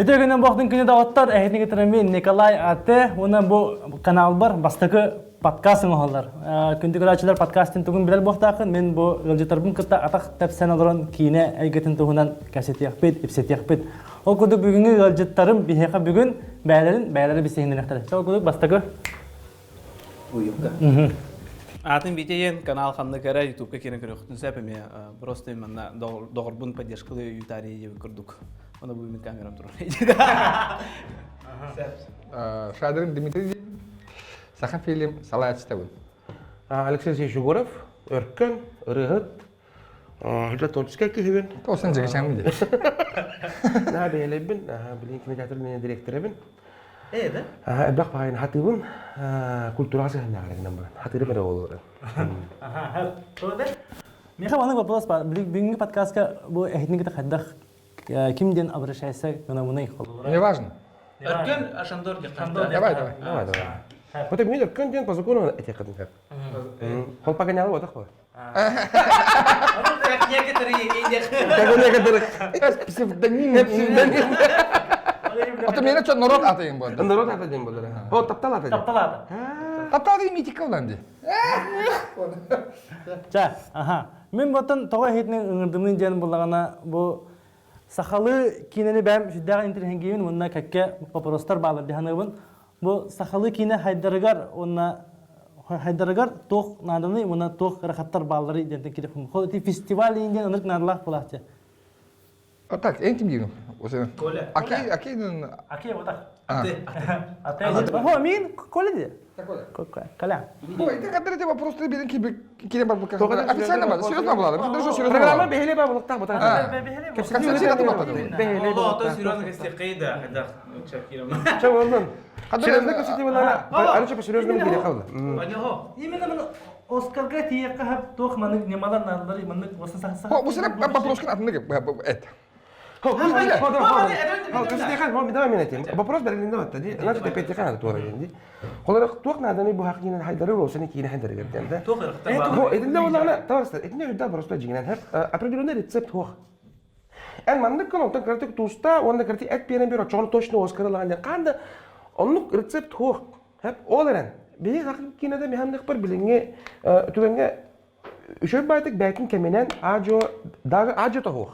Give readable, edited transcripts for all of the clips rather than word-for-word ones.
Көтөгөнөн бохтун күнү даваттар эхтин кетирмен Николай аты, онан бу канал бар, бастакы подкаст оңолар. Күндү көрөчүлөр подкастын тугун билер бохтакын, мен бу ылжытарбын кытта атак тапсан алган кийине айгетін тугунан кассетияқпыт, ипсетияқпыт. Ол күндү бүгүнгү ылжыттарым бихека бүгүн бәйләри бисеңденектер. Сол күндү бастакы уюмга. Атын битейен канал ханны кара YouTube-ка кирен көрөктүн сәпеме просто именно догорбун поддержкалы ютарии көрдүк. Ona bu benim kameram durur. Шадрин Дмитрий, Саха фильм «Салат стабил». Алексей Сещугуров, Өркөн, Рыгыт, Творческая кихивен. Тосын жеге шамды. Надо елебин, билин кинотеатрный директорыбын. Да? Эбдак багайын хатыбын, культурасы ханагарын бар. Хатыры бері олыр. Меха ваның вопрос бар. Бүгүнкү подкастка бу эхтинге хаддах кимден обращайся к намуной холу. Не важно. Örken aşandor Давай. Вот мне Өркөн ден по закону эти кадын хап. Хол погонял вот такой. Псевдоним. Ото мене чо народ атайын болды. Народ атайын болды. О, таптал атайын. Таптал дейм митика уланды. Жа, мен ботон тога хетнен ыңырдымын ден булагана бу сахалы кинени бәм жүддәгән интерхенгейін мұнна кәкке вопростар балыр диханығын. Бұл сахалы кине хайдарыгар тоқ наданы, мұна тоқ рахаттар балыры дентен керек бұл. Бұл фестиваль инден ынырк надылақ бұлақты. Так, ентим деймін. Коля. Окей, отақ. Аты. Хо, мен Коля де? Коля. Ой, ты когда тебе просто билин кире бар букка. Официально бар, серьезно было. Мы даже серьезно. Программа бехеле ба булыктак бутак. Концепция атыматады. Бехеле ба. Ото серьезно гасте кайда, хадах чакирам. Ча ондан. Серьезно касети булана. Арыча по серьезному кире калды. Поняло. Именно мен Оскарга тиекка хап тоқ маның немалар надылары маның осы сахса. О, bu sene вопроскин атынды эт. Вопрос берилинде батта ди. Значит, ты петти хана тора ди. Холар тук наданы бу хакинен хайдары росаны кийин хайдары герден да. Хо, эдинде боллагана таварста. Эдинде жүдда просто жигинен хеп определенный рецепт хо. Эн мандык коно та картик туста, онда картик эт берен бер очон точно оскарлаган канда онлук рецепт хо. Хеп оларен. Бии хакинеде механдык бар билинге түгенге үшөп байтык бәкин кеменен ажо дагы ажо та хо.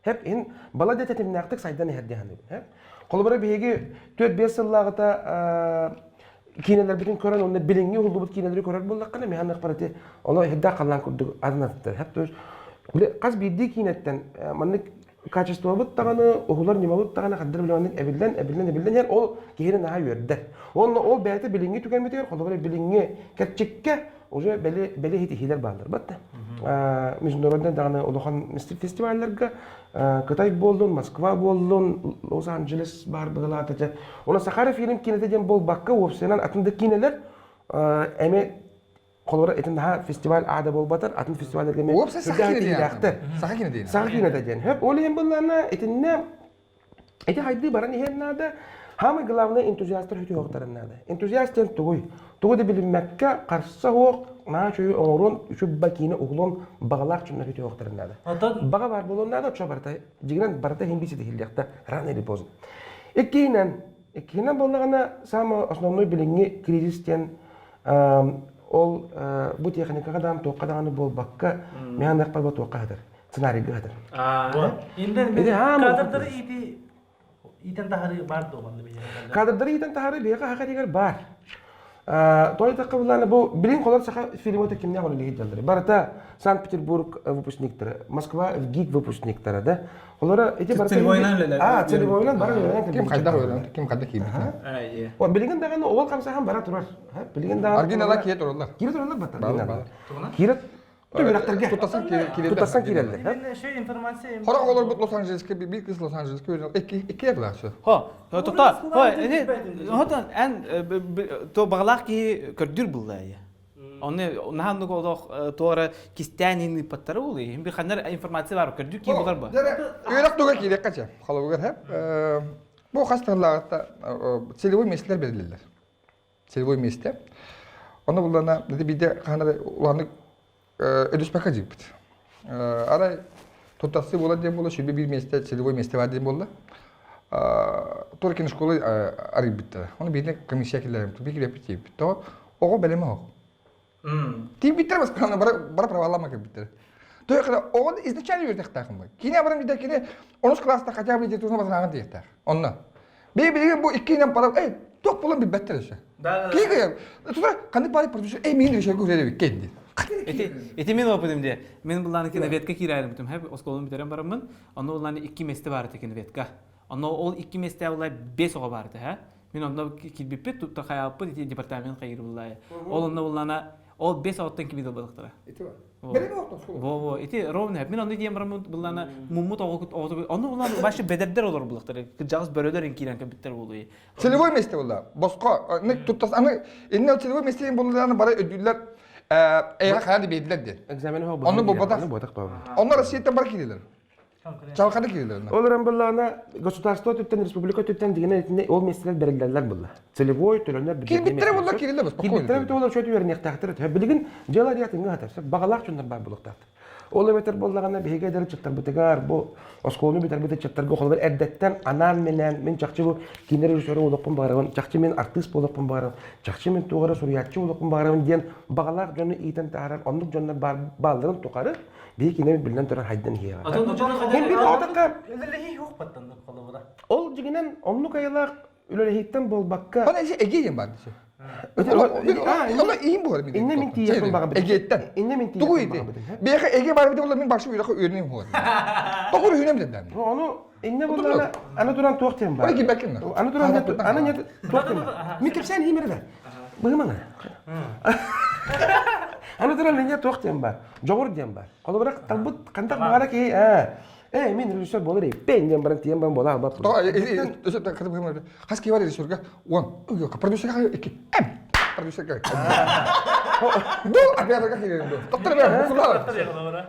Hep in bala detetim naktık saydan herdi hanım. Hep kolbara bihegi 4-5 yıllarda kineler bütün kören onu bilingi oldu bu kineleri körer bulduk mi hanım parati onu hedda kalan kurdu adnattı. Hep de böyle kaz bildi kinetten manlık kaçıstı bu tağını oğullar nimalı tağını kadar bile manlık ebilden yer o kiherin daha yörder. O beyte bilingi tükenmediyor kolbara bilingi kaçıkke уже бәле хит хилер барлар батта. Международный дагы улахан фестивальләргә Кытай болдун, Москва болдун, Лос-Анджелес бар булат. Оны Сахара фильм кинотеден бол бакка опсенан атында кинелер эме колора этинде фестиваль ада бол батар, атын фестивальләргә мен. Опсе Сахара кино. Сахара кинотеден. Хеп олы hem булларны этинне эти хайды баран хеннада Хамы главный энтузиасттар хөтө хоктарыннады. Энтузиасттен тугуй. Тугуды билинмекке каршы хоқ, на чөй оңорон үчү бакины углон багалак чүнө хөтө хоктарыннады. Бага бар болоннады, чо барта, жигинен барта хембиси дехилдякта рано или поздно. Эккинен боллагана самый основной билинги кризистен ол бу техникага дан тоққадаганы болбакка механдак бар тоққа хатыр. Сценарийге хатыр. Кадрлары ити итен тахары бар доғанды бейер. Кадрлары итен тахары бейеға хақаригер бар. Той таққабыланы бұл білін қолар сақа фильм өте кемне қолы легет жалдыры. Барыта Санкт-Петербург выпускниктары, Москва ГИК выпускниктары да. Олары эти барыта... Целевойнан лөлер. Целевойнан бары лөлер. Ким қайда ойлан, ким қайда кейбі. Білген дағаны оғыл қамсаған бара тұрар. Білген дағаны... Аргинала кие тұралар. Кие тұралар бата. Бар. Кие Төгірақтарға. Тұтасан келелді. Шөй информация... Хорақ олар бұд Лос-Анджелеске, бір кыз Лос-Анджелеске өзін екі ерлар шо. Тоқта, то бағалақ ки көрдір бұлда я. Оны наханды қолдақ тоғыра кистәнini паттары олы. Bir қандар информация бар, көрдір ки бұлар ба? Өйрақ туға кейлек қача. Қалы бұғар әп. Бұл қастарлағытта целевой местелер берілілер. Целевой месте. Оны бұлдана, біде қанады оларны ödüşmek acık bit. Aray tutası bola diye bola şöyle bir mesle, целевой месте var diye bola. Только школы арбитра. Он бедный комиссия келерим. Туби келепти. То ого белеме ого. Тим биттер бас кана бара правалама ке биттер. То я он изначально юртах тахмы. Кине барам биде кине 10 класста хотя бы жетүүсүн басанаган диетер. Онна. Билген бу 2 нем пара ток болон бир беттер ше. Да. Киге. Тура кандай барып продюсер мен решил көрөбүк кенди. Эти мен опытымде. Мен булланы кине ветке кирайым бутум. Хеп осколун битерем барамын. Аны булланы 2 месте бар экен ветка. Аны ол 2 месте булай 5 ого барды, ха. Мен онда килбиппет тутта каяппы департамент кайыр булай. Ол онда булланы ол 5 оттан кибидел балыктара. Белеме октон школа. Во, эти ровно. Мен онда дием барамын булланы муммут ого. Аны булланы башы бедердер олар булыктары. Жагыз бөрөдөрүн кирен компьютер болуй. Целевой месте булда. Боско не туттас аны инне целевой месте булданы бара өдүллөр эйга каяды бейдилер де. Экзамен хо Onu bu badak. бу. Onlar Россиядан бар кирилер. Çalkada kирилер. Оларан буллана государство төттен республика төттен дигән ол меселеләр бирелделәр булла. Целевой төлөннәр бирелделәр. Кирбиттер булда кирилер без. Кирбиттер булда шөт вернек тахтыр. Билген җалар ятыңга хатырса багалак чундан бар булыктар. Ол эметер буллаганда беге дәрә чыктар битегар бу осколны битер бите чыктарга холбар әддәттән анан менән мен чакчы бу кинер режиссер улыкпын барган, чакчы мен артист булыкпын барган, чакчы мен тугары сурьятчы улыкпын барган дигән багалак җаны итен тарар, онлык җаннар бар балларын тукары бе кинер билен торар хайдан хия. Мен бир атакка Элелеһи юк баттан калыбыра. ол җигенен онлык аялак үлелеһиттен болбакка. Bana Ege'yim var dişi. Ama iyiyim bu arada. İnne min tiyakın bağa bidin. Ege'den. İnne min tiyakın Tuğuydu. bağa bidin. Bir yaka Ege var bir de ola min başka yürek öğreneyim bu arada. Doğru hünem dedim. Onu inne bunlarla ana duran tuğtayım var. Oraya gibi bakın. Ana duran ana ne tuğtayım var. Mikip sen iyi mi ver? Bıgım ana. Ana duran ne tuğtayım var. Jogor diyem var. Kalau bırak talbut kantak bağıra ki min rejissör bolur ey. Ben diyem baran tiyem ben bola albap. Doğru. Özür dilerim kadın bıgım. Kas ki var rejissörga. Ulan. Yok. Prodüser kaya iki. Prodüser kaya. Bu abi arka kirelim. Doktor ben kullar.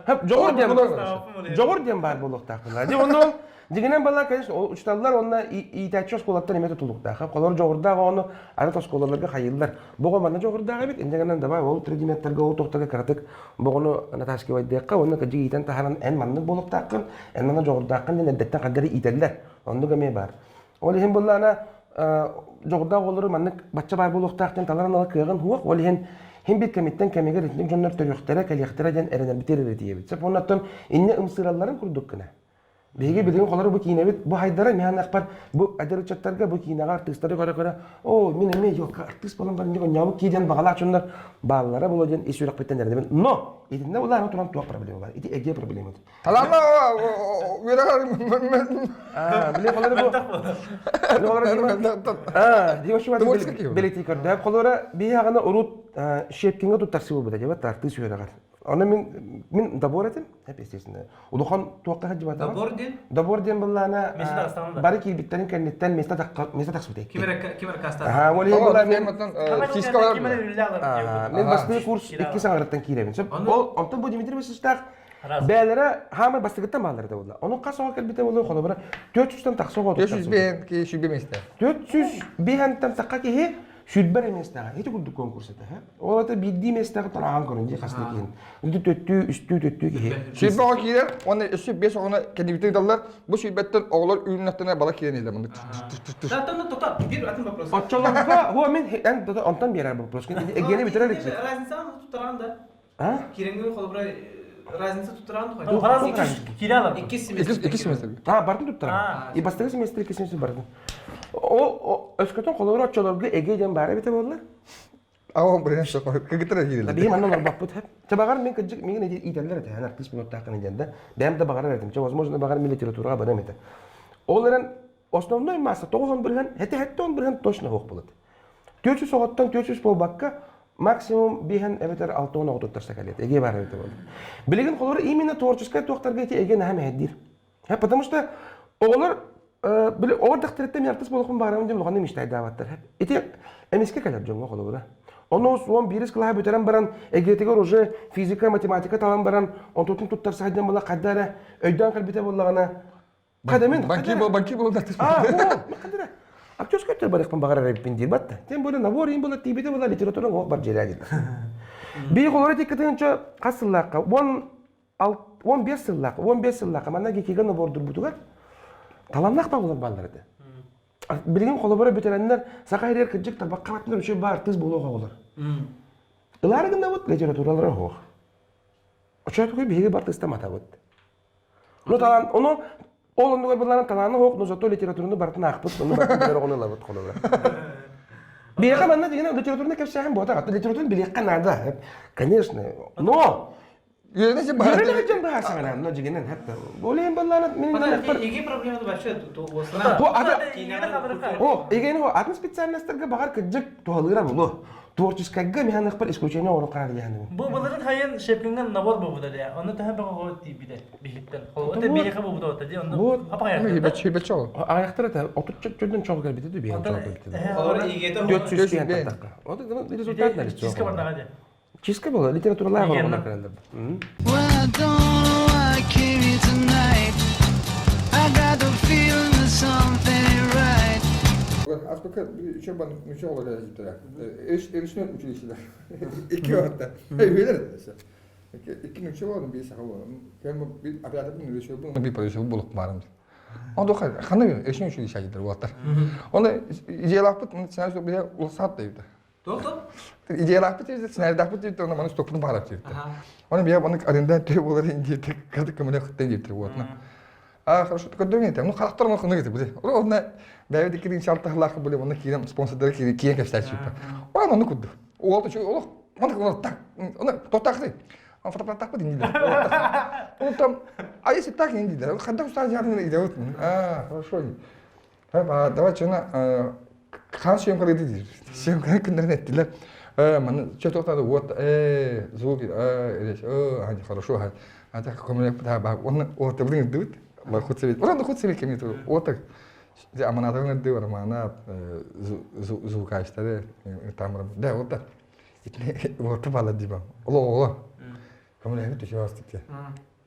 Hep jogor diyem var bolukta. Hadi onu Дигенен бала, конечно, учталлар онна итачы школаттан эмете тулукта. Колор жогурдагы оны арат школаларга хайылдар. Бого мана жогурдагы бит индегенен дабай ол предметтерге ол токтога кыратык. Богону Наташки вайдекка оны кыжы итен тахаран эн манны болуктакын, эн мана жогурдакын ден эддеттен кадары ителлер. Ондуга ме бар. Ол хем буллана жогурдагы олору манны бачча бар болуктактан таларан ала кыгын хуак. Ол хем бит комиттен кемеге ретинде жоннор төрөктөрө калыктыра ден эренер битерер диебит. Сеп оннан инне ымсыралларын курдук кына. Беге билген колор бу кинебит бу хайдара мен акпар бу адырчаттарга бу кинага артисттары кара о мен эме жок артист болом бар него нябы киден багала чундар баллара боло ден ишүрөк беттендер мен но идинде улар туран туак проблема бар иди эге проблема Talama вера биле колор бу диошуа билети көрдө колора биягана урут шепкинге туттарсы болбуда жаба артист үйрөгөр Она min dabor etim hep естественно. Улухан туакка хаҗибата. Dabor ден буллана бары килбиттен кеннеттен места таксыбыт. Кимер каста. Вали булар мен фиска бар. Мен басты курс 2 сагаттан киребин. Ол онтон бу Дмитрий Васильевич бәләре хамы бастыгыттан баллар да булды. Оның касага келбите булды холы бара 400 тан таксага 400 бен ки шүбе месте. 400 бен такка ки Шүдбәр еместәгә, һеч күрдү конкурста, һә? Ул ата бидди еместәгә торган көрүнде хасны кин. Үтү төттү, үстү төттү ки. Шүбәгә кирер, аны өсү 5 огына кендибитен даллар. Бу шүбәттән оглар үйнәтенә бала кирен иде монда. Затан тота, бир атым вопрос. Отчаларга, хо мен антан берәр бу вопрос. Эгене битерәлек. Разница тутыранда. А? Киренге холбра разница тутыранда. Киралар. 2 семестр. Бардым туттара. И бастагы семестр 2 семестр бардым. О, өскөтөн колор отчаларга эгеден бары бите болдулар. Ава брен шокор. Кегитер кирилер. Таbii маннан баппут hep. Табагар мен кыжык мен идерлер эте, ана артист минут такын иденде. Бем да багар этим. Возможно, багар мен литературага барам эте. Олардан основной масса 91 хете он бирген точно хок болот. 400 сагаттан 400 болбакка максимум биген эбетер 6 он отурса келет. Эге бар эте болду. Билеген колор именно творческая токтарга эте эге нәһәм хәддир. Потому что олар биле олар дактыртта мен артист болокун барам деп логаны миштай даваттар. Эте эмиске келет жонго колор. Onu son biris kılaha bitiren baran, egeteger oje fizika, matematika talan baran, on tutun tuttar sahiden bala kaddara, öyden kalbite bollağına. Kademin. Banki bol dartış. Bu, kaddara. Akçöz kötü barıkpan bağır arayıp dir batta. Tem böyle nabor in bola tibete bola literatürün o bar jeladi. Bir kolore dikkatinice kasıllaka, 15 yıllaka, mana gekigen nabordur butugar. Talanlak da bulan ballardı. Bilgin kolabora bitirenler sakayır kıcık tabak kavatında bir şey var tız bulu olur. Ilar gında bud literaturalara ho. Oçat koy bir bar tızta mata bud. No talan onu Oğlum da bunların talanı hok no zato literaturunda bartına akpıt onu bartına onu labut kolabora. Biyaga bana digene literaturunda kapsayan bu ata literaturun bilyakka nada. Конечно. Но Yönetici bahar. Yürü de can bahasa kana no digene hatta. Boleh ballanat minin Pata iki problemi de başlıyor. Osuna. Bu ada o igen o atın spesialistlerge bakar kıcık tuhalıra bulu. Творческая механик पर исключение onu karar yani. Bu bunların hayın şeklingen nabor bu da ya. Onu da hep o bir de bihitten. O da bir yakı bu da diye onu. Apa ya. Hibet çok. Ayakları da oturup çocuğun çok gel bitti bir çok bitti. Sonra İG'de 400 yen dakika. O da rezultat ne istiyor? Çizgi var hadi. Çizgi bu literaturalar var onlar kalender. Well, I don't know why I came here tonight. I got the feeling that something ain't right. Aspeka üçe bana üçe olacak cidden. Erişne üçüler. İki hatta. Öyle de. İki üçe var bir sakal var. Hem bir abiyatta bir üçe bu bir parça bulup varım. O da kanı erişne üçü işaretler bu hatta. Onu ijelapıt sen bir ulsat deydi. Doktor? İjelapıt işte senerdapıt deydi onu bana stopunu bağırıp deydi. Onu bir bana arından tüy bunları indirdi. Kadı kamera kıttan getirdi bu hatta. Хорошо, так думаете, ну характер мы хунугите, буде. Ровно, да ведь кирин шалта хлаха были, он кирин спонсордары кирин кастачи. Ой, ну куду. Ол то чё, ол, он так, он то так ты. Он фото так подин не. Он там, а если так не идет, когда устал ярно идет. Хорошо. Давай что на хан съемка dedi. Съемка günlerini ettiler. Bana çötokta da вот, звуки, hadi хорошо, hadi kamera yaptı, bak onu ortada gidiyor. Allah худсовет. Orang da худсовет kemi tu. Otak. Jadi amanatnya ngerti orang mana звукачтары тамыр. Да, otak. İtne orta pala di bang. Allah. Kamu lihat itu siapa sih?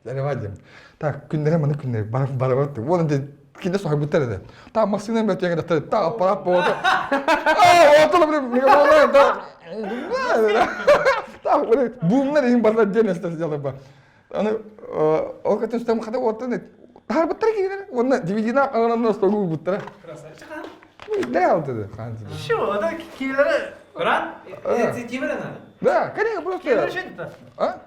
Jadi wajib. Tak günlere mana günlere barabar tu. Onu de kinde sohbet bitter de. Ta maksudnya betul yang datang. Ta apa otak. Otak lebih mikrofonnya ta. Ta böyle boomlar yang barlar jenis terjadi bang. Anu, o katın sistem kadar ortada. Har bitter ki onu dividina anlamda stoğu bitter. Ne oldu da? Şu da kileri. Kur'an? Kimler ana? Da, kani просто. Kileri şey de. Ha?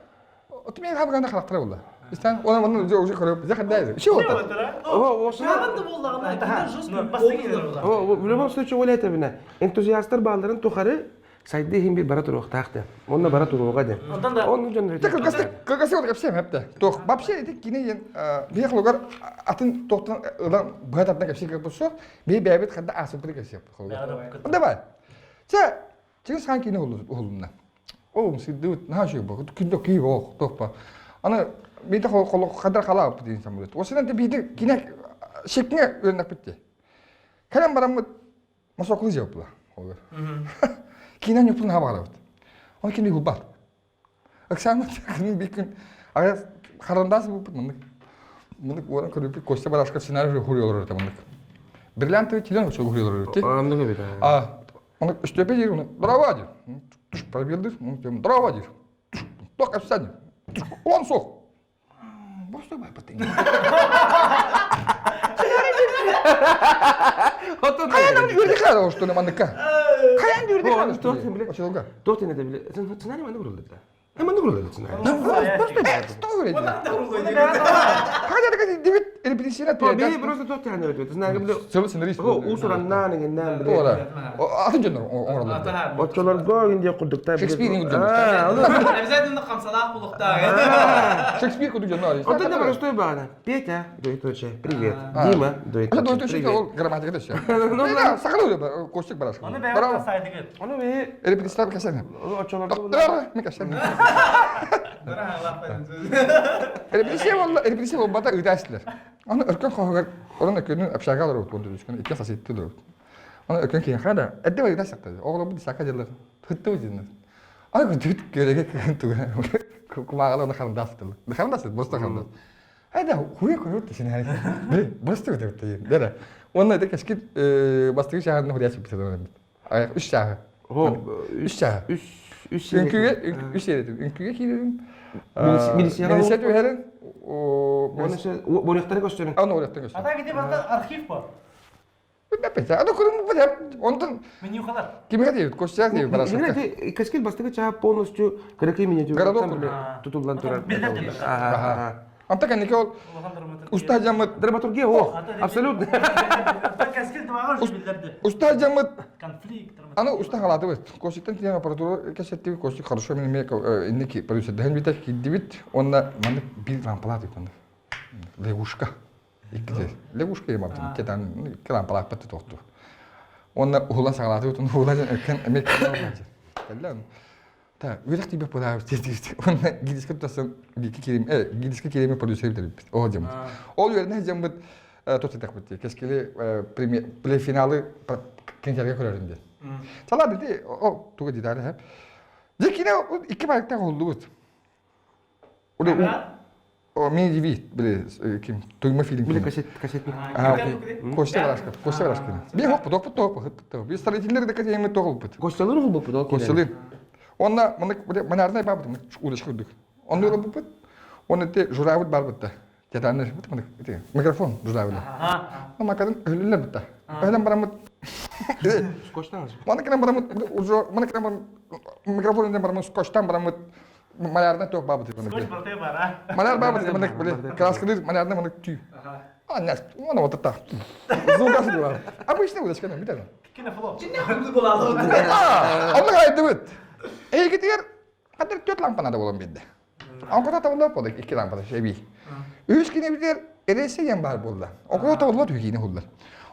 O tümün hep ganda karakter oldu. İstan onu уже korup bize kadar. Şu oldu. O Şahan da bu Allah'ına kiler just bastı kiler oldu. o в любом случае öyle tabii. Entuziastlar bağların tuharı saydı hem bir barat ruh tahtı. Onunla barat ruhu gadı. Ondan da Onun için Так как вот вообще hep de. Toch, вообще это kini bir lugar atın tohtan ulan bu hataptan kapsi kapısı bir bebet kadar asıplı kapsi yaptı. Onda var. Ça, çünkü sanki ne olur oğlumla. Oğlum siz de ne şey bu? Kinde ki o topa. Ana bir de kadar kala yaptı insan böyle. O sırada bir de yine şekline örnek bitti. Kalem baramı masaklı cevapla. Olur. Kinen yapılın hava aldı. Onu kendi hubbat. Akşam bir gün aga karandas bu bunu orang kedua kosta başka senaryo kuruyorlar orada bunu. Brilliant çilen çok kuruyorlar orada. Anladım bir Ah, onu işte bir onu bravo acı. Tuş parabildir. Onu bravo acı. Tok apsan. On sok. Boşta bay patın. Kayan yürüdü kadar olsun ne mandıka. Kayan yürüdü kadar. O tuhtun bile. Açılga. Tuhtun ne de bile. Sen senaryo mı vuruldu da? Hemen de vuruldu senaryo. Doğru. Kayan da David elbisesine O beni просто tuhtun ne öyle. Senaryo bile. Söyle senarist. O usuran nanıngından bile. Doğru. Atın canım oralarda. Ataha. Oçolar goyun diye kurdukta. Shakespeare'in ucunu. Bize de kamsalak bulukta. Shakespeare kudu canım. Вот это простой бана. Петя, дует привет. Дима, дует Aslında doğru şey привет. o gramatik de şey. Ne sakal oluyor koştuk baraş. Onu beğenmeden saydık. Onu bir Elbisesine bir kaşar. oçolar Doktor mi kaşar? Elbise o bata ödeştiler. Onu örken koyar. Onun ökünün apşagalar oldu bunu düşkün. İki sasitli de oldu. Onu örken kiyen kada. Edde var ödeş yaptı. Oğlum bu sakacılar. Hıttı ucundan. Ay düt görege kırıntı. Kumağalar onu karandaştılar. Karandaştı, bosta karandaş. Hadi huya koyuyordu şimdi hani. Ne? Bosta ödeşti. Dere. Onlar da keşke bastığı şahane huriyat yapıyordu onu. Ay üç şahı. Üç şahı. Üç Ünküge, üç yere. Ünküge kilerim. Milisiyara Milisiyat üyerin. Onu şey, bu nektarı gösterin. Onu öğrettin göster. Hatta gidip hatta arşiv var. беппет. Аны көрүм бу деп. Онтон Мен юқалар. кимге дейт? Костяк дейт барасың. Именно каскел бастыгы чаа полностью кыракай меня Городок тутулдан турар. Анта канеке ол уста жамыт, Драматургия о, абсолютно. Каскел тамагар жүз билдерди. уста жамыт. Конфликт. Аны уста халаты бит. Костиктен тиен аппаратура кесеттиби, костик хорошо мен мек иннеки продюсер ден бит киддибит. Онна маны бир лампалат икон. Лягушка. Икте. Лягушка ема бит. Кетан лампалат бит токту. Онна улан сагалаты бит, улан экен мек. Келлен. Та, вирах тебе подав тестист. Онна гидиске тасан гидиске кереме продюсер бит. О жам. Ол жерне жамбыт тот так бит. Кескеле плей-финалы кентерге көрөрүндө. Сала бити, о, туга дидары хеп. Декине iki баракта oldu бут. O мен диви, биле, ким, туйма фильм. Были кассетник. Костя Барашкин. Би топ. Би строительдер дека эми тогул бут. Костелер был бы, да? Костелер. Онна манардай бабыт, улыш курдук. Онны бу бут. Онны те журавыт бар бутта. Жаданыр бут, микрофон журавыт. Макадын өлүлөр бутта. Öyle baramut. Skoçtan mı? Mana kena baramut ujo, mana kena mikrofon önünde baramut skoçtan baramut malardan tok babıt bunu. Skoç baltaya var ha. Malar babıt bunu böyle kraskıdır malardan bunu tüy. Anlas, ona oturta. Zungas diyor. Ama işte bu da çıkan bir tane. Kine flow. Allah kaydı bit. Gidiyor. Kadar 4 lampanada olan bindi. Ankara tavanda podak 2 lampada şey bir. Üç kine bir erese yan bar bolda. Okula tavanda tüyini hullar.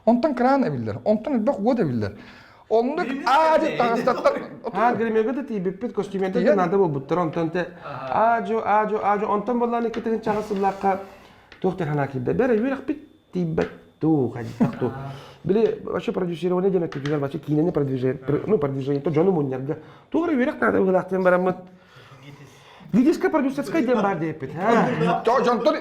Ondan kran eviller, ondan bak o eviller. Ondan acı tağızdatlar. Ha, gülmüyor da tiy, bir kostümende de nada bol buttur, ondan te ajo, ondan bollan iki tane çağısıllakka doktor hanakilde. Bere yürek bit tiybet tu, hadi tu. Bile başı prodüsörü ne demek ki başı kinene prodüsörü, to John'u munyarga. Tuğra yürek nada bolakten baramut. Видишка продюсерская дем бар депет. То Jonton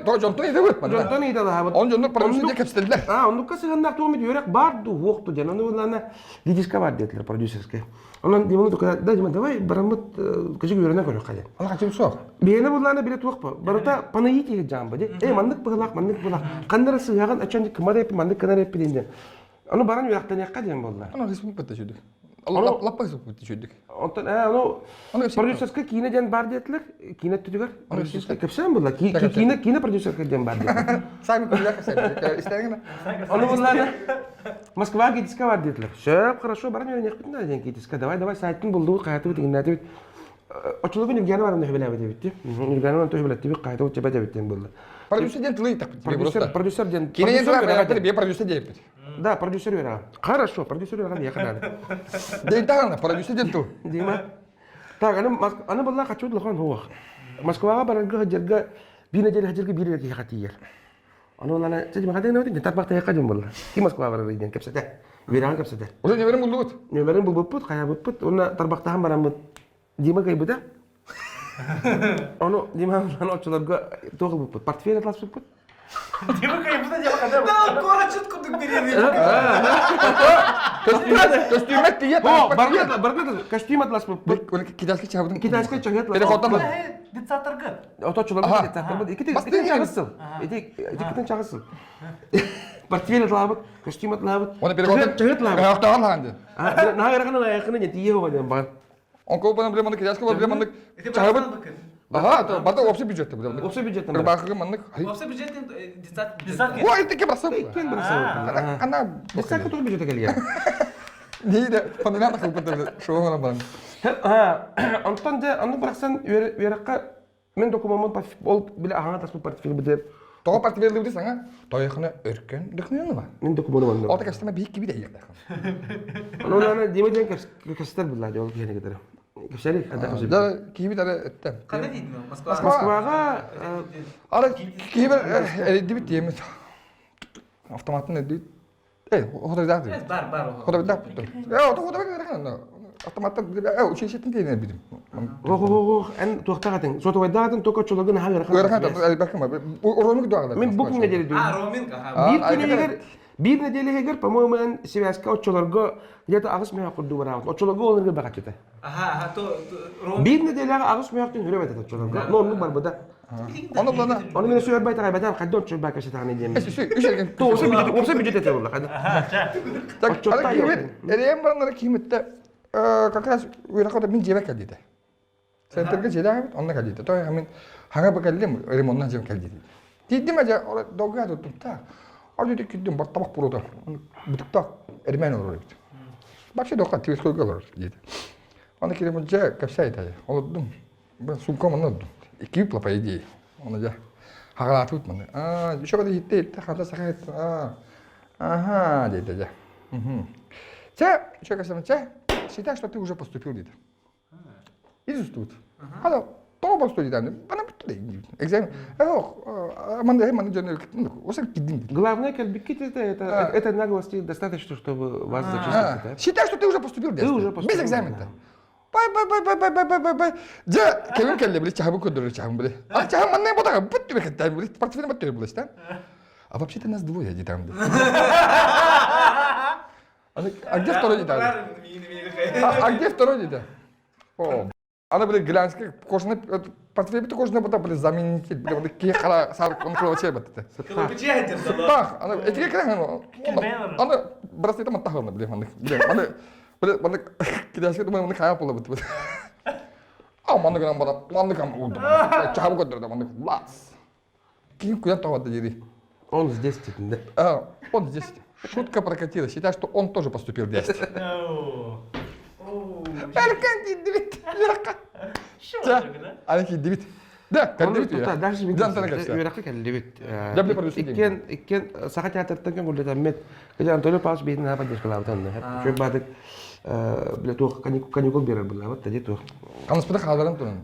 ide bit. Jonton ide daha. On Jonton prodüsörü kapsıdılar. Onu kasıgındak tuğumit yürek bardu, hoqtu jan. Onu olana видишка бар dediler prodüserske. Ondan demonu da da davay baramut küçük yürene koyuyor kayan. Allah kaçım sok. Beni bulana bile tuğpa. Baruta panayiti jamba de. Mandık bulak. Kandara sığagan açan kımar hep mandık kanar hep dinden. Onu baran yürekten yakka diyen bollar. Ona resmi bitti çödük. Allah lappa bitti çödük. Ondan onu prodüserske kine jan bar dediler. Kine tüdügar. Prodüserske kapsan bollar. Kine prodüserske jan bar dediler. Sami kuyacak sen. İsteyen Onu bunlar Moskva gittiska var dediler. Şöp, хорошо, баран yören yakıt ne diyeceksin gittiska. Davay saytın bulduğu kayatı bitti. İnnati bitti. Açılığı Nilgana var onu hübele bitti. Nilgana onu hübele bitti. Kayatı bitti. Bede bitti buldu. Prodüser jen tılığı tak. Продюсер jen. Kine jen tılığı beraber bir prodüser deyip. Да, продюсер вера. Хорошо, продюсер вера я kadar. Deytan prodüser jen tılığı. Dima. Так, ana بالله kaçıyor lahan هو. Moskva'ga barangı hacerga bir neceli hacerga bir lagi hatiyer. Onu lana jadi makanya nanti ntar bakta yakajım بالله. Ki Moskva var riden kapsada. Viran kapsada. Ulan neverin bulduk. Neverin bulbut kaya bulbut ona tarbaktahan baramut. Dima kay buda. Onu dima lan oçularga toğul bulbut. Portföy atlas bulbut. Dima kayıp da cevap kadar. Ben kora çıt kurduk bir yeri. Kostümet diye. Barkat kostüm atlas bulbut. Onu kidaski çabudun. Kidaski çağıt. Beni kotan mı? Dit satırgı. Otoçularga gitti. İki çağısıl. İki çağısıl. Portföy atlabıt, kostüm atlabıt. Onu beni kotan. Çağıt labıt. Ayakta handı. Nah gerakan ayakını jetiye ho badan bar. Onko bana bile mandık kidaski bile mandık. Çabut. Aha, bada opsi bücrette bile. Opsi bücrette. Bakı mandık. Olsa bücretin disat. Bu ayıttı ki basın. Ken berasa. Ana. Bisa ke tuh bücrette geliyor. Neyi de pandina da kapatırdı. Şu ona bana. Ha, ondan da onu bıraksan verakka men dokumamın ol bile ahanga tasma portföy bider. Toğa parti verildi bir sana. Toyakını örken dökmüyor mu? Men dokumanı var. Orta kaçtığında büyük gibi değil. Onu ana diyemeyeceğim kastar billah diyor ki ne kadar. Kişilik ada kasıp. Da gibi de ettim. Kada değil mi? Moskva. Moskvaga Ara gibi edip diyemez. Avtomatın edip. O da zaten. Bar. O da da. Ya o da kan. Avtomatın şey şeytin diye ne bileyim. en tuğta kadın. Soto vedatın toka çolagın hagar. Görkan da bakma. O romu doğru. Men booking edeli diyor. Romin ka. Bir nedeli heger pamomen sivaska oçolarga yata ağız mı yapıldı var ağız. Oçolarga onları bakacak. Aha, to Romin. Bir nedeli ağız mı yaptın hürmet et oçolarga. Ne onu barbada. Onu bulana Onu men söýür bayta gaýbatan kaddo çöl bayka şetany diýem. üç erken Olsa büdjet eter bolar. Так, Отчётта ана yok. кийимет, эрем баранлары кийиметте как раз уйракта мен жебек келди. Центрге жедем, онна келди. Той мен хага бакалдым, ремонтнан жебек келди. Дидим ажа дога туттум та. Орду киддим бар табак буруда. Бутукта эрмен olur. Вообще дока тивис койго бар dedi. Onu kiremunca kapsaydı. Olurdum. Ben sumkamı aldım. İki yıpla по идее. Onu da hagalat tutmadı. Bir şey kadar gitti. Hatta sakat. Ага, dedi ya. Че, что касается, считай, что ты уже поступил где-то. Изустут. Hala, то поступил там. Bana bitti. Экзамен. Мanda canı o sen gittin. Главное, как бы это наглости достаточно, чтобы вас зачислить, да? Считай, что ты уже поступил где-то. Ты уже поступил. Без экзамена. Бай. Ja, kevin kelle bile çabuk öldürür çabuk bile. А çabuk manne bu da bitti be kadar bile. Портфель батарея было, да? А вообще-то нас двое детям. А где второй деталь? А где второй деталь? О, она были глянцкая, кожаный портфель бит кожаный бата были заменитель, были вот такие хара сар он клочья бата. Так, она эти как она браслеты мантахана были, она кидашка думаю, она кая пола бата. А манны гана бата, манны гам улду. Чабuk öldürdü manны. Лас. Kim куда то вот dedi. Он здесь, да? Он здесь. Шутка прокатила. Считай, что он тоже поступил в 10. Erken gidip. Алеки дебит. Да, как дебит я. Даже Жантана как юракка келдебит. Я бы продюсер Иккен саха театрдан гулда таммет. Кеже Антонио Павлович бейдин апа дешкалавтан. Чөй бадык бля тух каникул берер була, вот тади тух. Анспыда халдарын турун.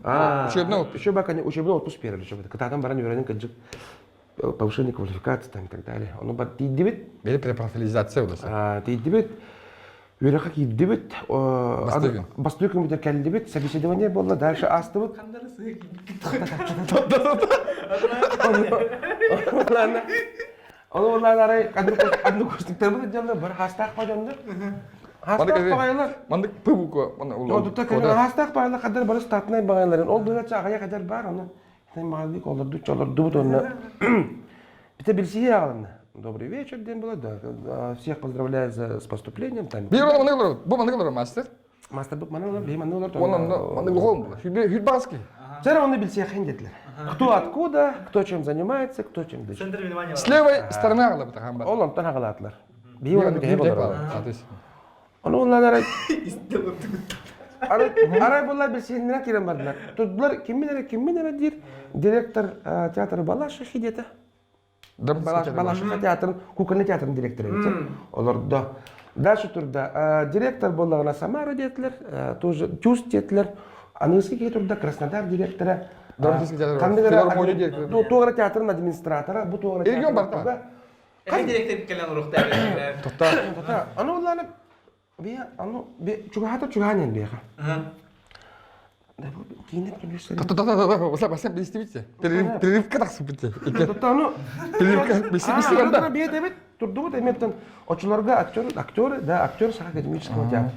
Учебный отпуск берер, чтобы кататан баран юранин каджык повышение квалификации там и так далее. Он бар тиддибит. Бери препрофилизация удаса. Тиддибит. Юрака киддибит. Бастыгын битер келдибит. Собеседование было. Дальше астыбыт. Onu onların arayı adını koştukları bu canlı bir hastaq bacandı. Hastaq bağaylar. Mandık pıbuko. O tuttu kadar hastaq bağaylar kadar barış tatnay bağayların. Olduğuna çağaya kadar var onu. Sen bağaylık olurdu, çalırdı bu tonla. Bir de bilsiye alındı. Добрый вечер, день было, да. Всех поздравляю с поступлением. Bir yıl bu mandık olur master. Master book manılar, bir manılar. Onun mandık oldu. Hüdbaski. Зараз он bilsiye хендетлер. Кто откуда, кто чем занимается, кто чем дышит. С левой стороны алып таган бар. Ол онтан хагалатлар. Bir olan bir olur. Соответственно. Onu onlara Aray bunlar bilsiyenlere kiren bardılar. Tutdular kim bilir dir. Direktör teatr Balaşa hideti. Balaşa teatrın, Kukalny teatrın direktörü. Olur da. Дальше турда директор боллагына Самара детилер, тоже Тюз детилер. Анысы ки турда Краснодар директору. Филармония директору. Тугра театрын администратору, бу тугра. Регион бар. Кай директор келен урукта. Тота. Аны улланы bir çuhanın bir. Da bu кинет продюсер. Тота. Sen bilistibitse. Перерыв kadar sıpıtı. Totta onu. Перерыв bilistibitse Anda da. bir evet turdu da emetten очуларга актер саха академического театра.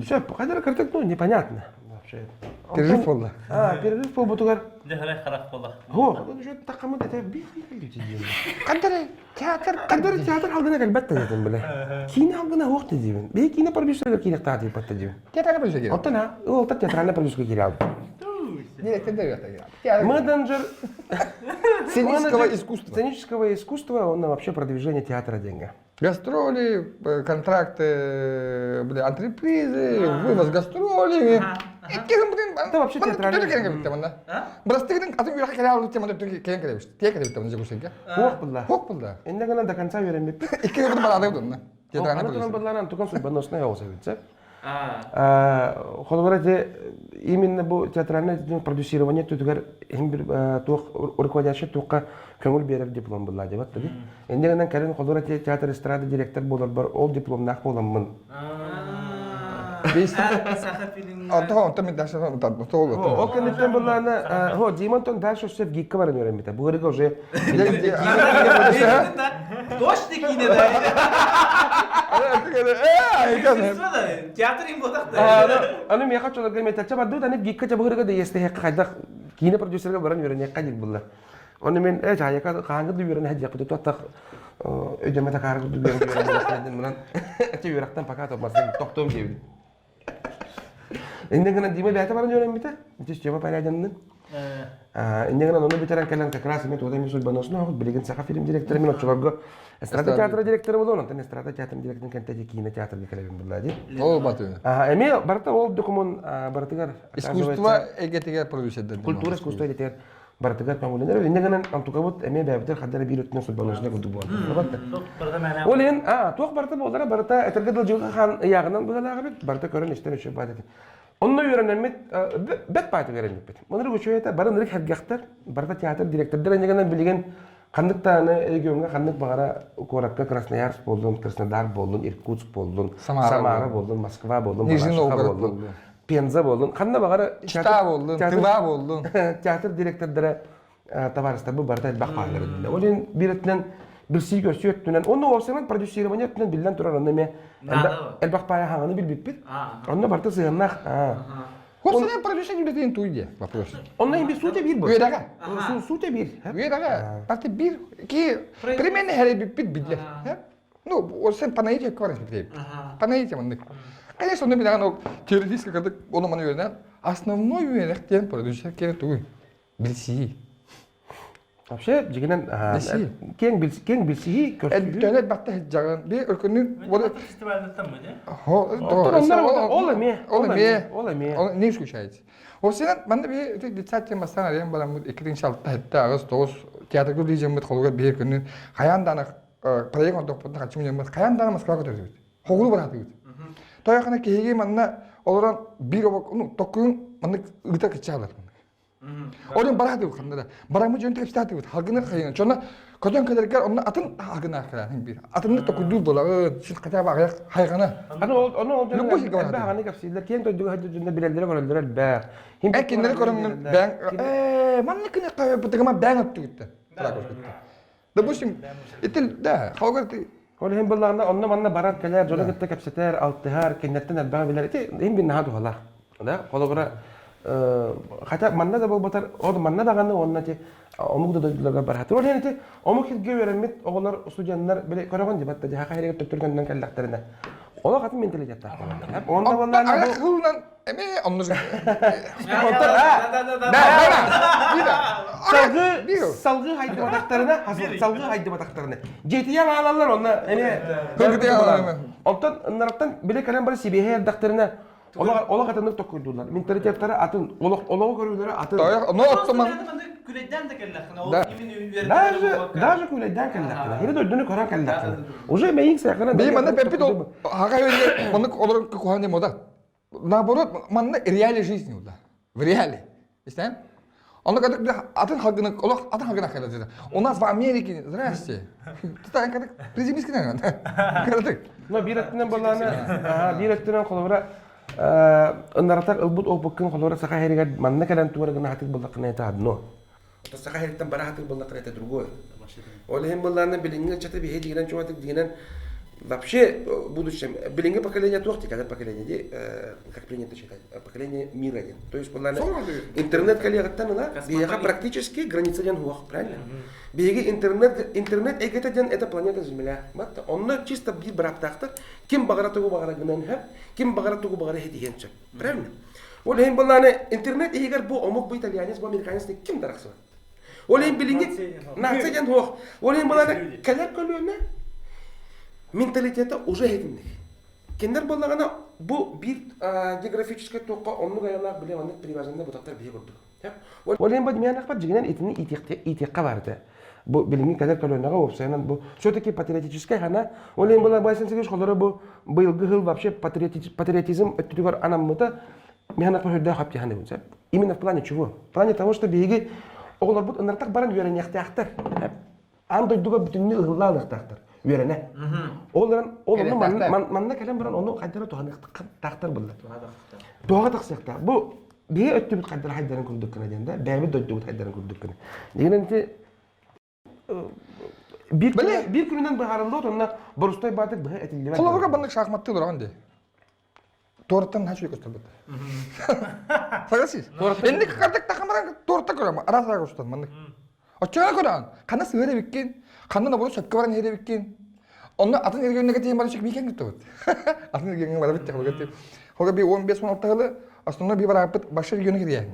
Всё, по kadar картек ну непонятно вообще. Перерыв oldu. Перерыв был бутугар. Дехалай харак бола. Ho, onu şu takımı da bir diyor. Kadar Teatr aldığına elbette dedim bile. Kine aldığına hoş dedim. Bir kine prodüser kine tatil patta dedim. Teatrına böyle geliyor. Otta o da teatrına prodüser giriyor. Direktör de geliyor. Менеджер искусства. Сценического искусства, он вообще продвижение театра деньги. Гастроли, контракты, антрепризы, вывоз гастролями. Это вообще театральный. Брастыгдың атын үйраққа келе алып темада келен келе бішті. Тия келе бітті жегушенге. Хоқ болды. Енді ғана до конца веремеп. Икке бір бала адайып дұнна. Ана тұрған бұрларынан тұған судьбоносная олса бітсе. Холбарате именно bu театральное продюсирование түтүгөр бир тук руководящий туққа көңүл берер диплом булла деп аттыды. Эндегенен келин холбарате театр эстрада директор болор бар, ол дипломнак боламмын. Ата мен дашта толу. Ол кенеттен булланы, хо, Димонтон дальше все в гикка баран öğrenmete. Bu gırıga уже Точно кине да. Театр им бодак да. Аны меха чолор гемете. Чаба ду да не гикка чаба гырыга да есте хек кайда Kine продюсерге баран үйренек қадил бұлла. Оны мен жайыка қаңғыды үйрене хәдия құды туаттақ өйдеме тақарғы үйрене мұнан үйрақтан пака топмасын тоқтуым жебді. Инде гана диме бәті баран үйрен біті? Тес жеба пайрайданын. Инде гана оны бітерен кәлен как раз мен тода мен сульбаносын оғыз білеген сақа фильм директоры мен отчыларға эстрада театры директоры болды онан эстрада театр директорын кәнтәде кейіне театрды кәлебен бұлла де. Ол баты. Эме барта ол документ бартыгар Искусство эгетеге продюсерден. культура искусство этер бартыгар памулендер инде гана антукабут эме бәбитер хаддары бир өтүнөн сульбаносына күдү болды. Ол ен тоқ барта болдара барта этерге дыл жылғы хан яғынан бұдалагы бит барта көрін іштен өші байды. Онны үйренемет бет байты көреніп бит. Моныр көшөйті барын ырық хәргяқтар барта театр директордер энегенен билеген қандықтаны эгеуңга қандық бағара Коракка, Красноярск болдун, Краснодар болдун, Иркутск болдун, Самара болдун, Москва болдун, Нижний Балашиха Новгород болдун, Пенза болдун. Қанда бағара Чита болдун, Тыва болдун. театр директордары товарыстар бұл барта элбақ бағалары. Ол ен биретінен білсей көсі өттінен, оны осынан продюсирование өттінен білден тұрар онны ме элбақ бая хағаны білбіп бит. Онны барта сығыннақ. Хосынан продюсер юлетен туйде вопрос. Онна им bir suute bir bu. Üyedaga. Suute bir. Üyedaga. Parti bir ki primeni hele bit bidle. Ну, o sen panayıcı kvarens bitleyip. Panayıcı mandık. Конечно, onu bir daha o teoretически kadar onu bana öğrenen основной üyelik diyen продюсер kere tuğu. Bilsiyi. Вообще, жигенен кең билсиһи көрсү. Дөлет бакта жаган bir өлкөнүн Фестивальден мı ne? Ол не исключается. O senen bende bir dikkat mastan arayan bana bu 2006'da hatta ağız toz tiyatro diyeceğim bu koluga bir günün hayandana parayı kontak 같이 문제면 hayandana Moskvaga götürdü. Hogulu bıraktı. Toyakana kehege manna olaran bir o tokun manna ıta kıçalar. Oradan bıraktı kanında. Baramı jönte hepsi halkına kayın. Sonra kocan kadarken onun atın halkına kayın bir. Atın tokudur dolar. Siz kaça bak haykana. Onu oldu. Ben hani kapsaydılar. Kendi duyduğu hadi cümle bilenlere görüldüler be. Ekinleri korunun ben manna kine kayı bıtıkama ben attı gitti. Da bu şimdi itil da kavga Onu hem bunlarla onunla manna barat keler, jona gitti kapsaytar, altıhar, kennetten elbağ biler. Hem bir nahat ola. Da kolabora hatta manna da bu batar, o da manna da ganı onunla ki omuk da duydular barat. O yani ki omuk hilgi öğrenmet oğullar usucanlar böyle koragan dibatta diye hakayla töktürgenden kellaklarına. Ola katı mentalitet tahtı. Hep onda vallahi bu ayak hıllan eme anlıyorsun. Salgı haydi bataklarına, salgı haydi bataklarına. Jetiyan alanlar onunla eme. Ondan onlardan bile kalem bari sibihe daktarına. Ola katınlık tokuydular. Mentalitetleri atın, ola görüyorlar atın. Ne ottoman? Küleden de kellakına. O Da. kimin üyleri. Даже küleden kellakına. Hele dördünü koran kellakına. Уже meyin sayakına. Benim bana pepit o. Hakay öyle onu olarak kuhan değil moda. Наоборот, манна реальной жизни уда. В реале. Истен? Он говорит, атын хагына, олах атын хагына кайда dedi. У нас в Америке, здрасте. Ты так как приземистский наверное. Говорит. Но биретинен боланы, биретинен колора ыннаратак ылбут опуккын колора сака херигер манна келен туарыгына хатык болдакына эта адно. Сака хериктен бара хатык болдакына эта другое. Олем боланы билинге чаты бихе дигенен чуатык дигенен вообще будущем билинге поколение туахти, когда поколение, как принято считать, поколение мира. То есть интернет коллегаттан биега практически граница ден хуах, правильно? Биега интернет эгете ден это планета Земля. Батта онна чисто бир браптактар ким багара тугу багара гынан хап, ким багара тугу багара хетиген чап. Правильно? Олем боланы интернет эгер бу омук бу итальянец, бу американец ким дараксы? Олем билинге нация ден хуах. Олем боланы калер көлөне менталитеті уже единdik. Кендер болғана бұл бір географический тоққа онлық аялақ білем анық приважында бұтақтар бие көрдік. Ол ең бұл мен ақпат жігінен етіні итекқа барды. Бұл білінген кәдер көлінаға опсайынан бұл все-таки патриотический ғана. Ол ең бұл байсын сегіз қолары бұл бұйылғы ғыл вообще патриотизм өттірігер анаммыда мен ақпат өрді қапты ғаны бұл. Именно в плане чего? В плане того, что бейгі оғылар бұл ынартақ баран үйерен яқты ақтар. Андойдуға бүтінні ұғылла алықтақтар. Үйрене. Оларын манна келем баран оны қайдара тақтар болды. Туға тақсақта. Бұл бейе өтті бүт қайдара қайдарын күрдік кіна дейінде, бәйбі дөтті бүт қайдарын күрдік кіна. Дегенде bir күнінен бағарылды, онына бұрыстай батық бұға әтілдеме. Қолабырға бандық шахматты тұрған де. Тортан нашу костар бит. Согласись? Энди кардак тахамаран торта көрөм, арасаа костар маны. Очоо көрөм. Кана сыгыра биккен, кандан боло чөпкө баран ере биккен. Онны атын эргөнүгө тейин барып микен күтөбүт. Атын эргөнгө барып бит кылып. Хога би 15 минут тагылы, основной би барып башыр эргөнүгө кирген.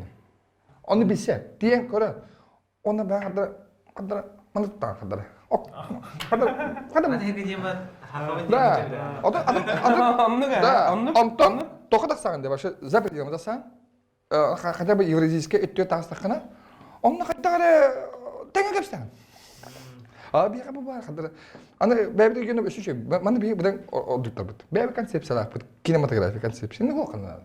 Онны билсе, тиен көрө. Онны багада маны тагыдыр. Да. Антон тоқадақ саған деп башы запрет етеміз асан. Хотя бы евразийский өтті тағыстаққана. Оны қаттағары тәңе кепстаған. Бияға бұл бар қадыр. Аны бәбіде үйгені үшінші. Маны бия бұдан олдықтар бұд. Бәбі концепциялақ бұд. Кинематография концепция. Не ол қанады?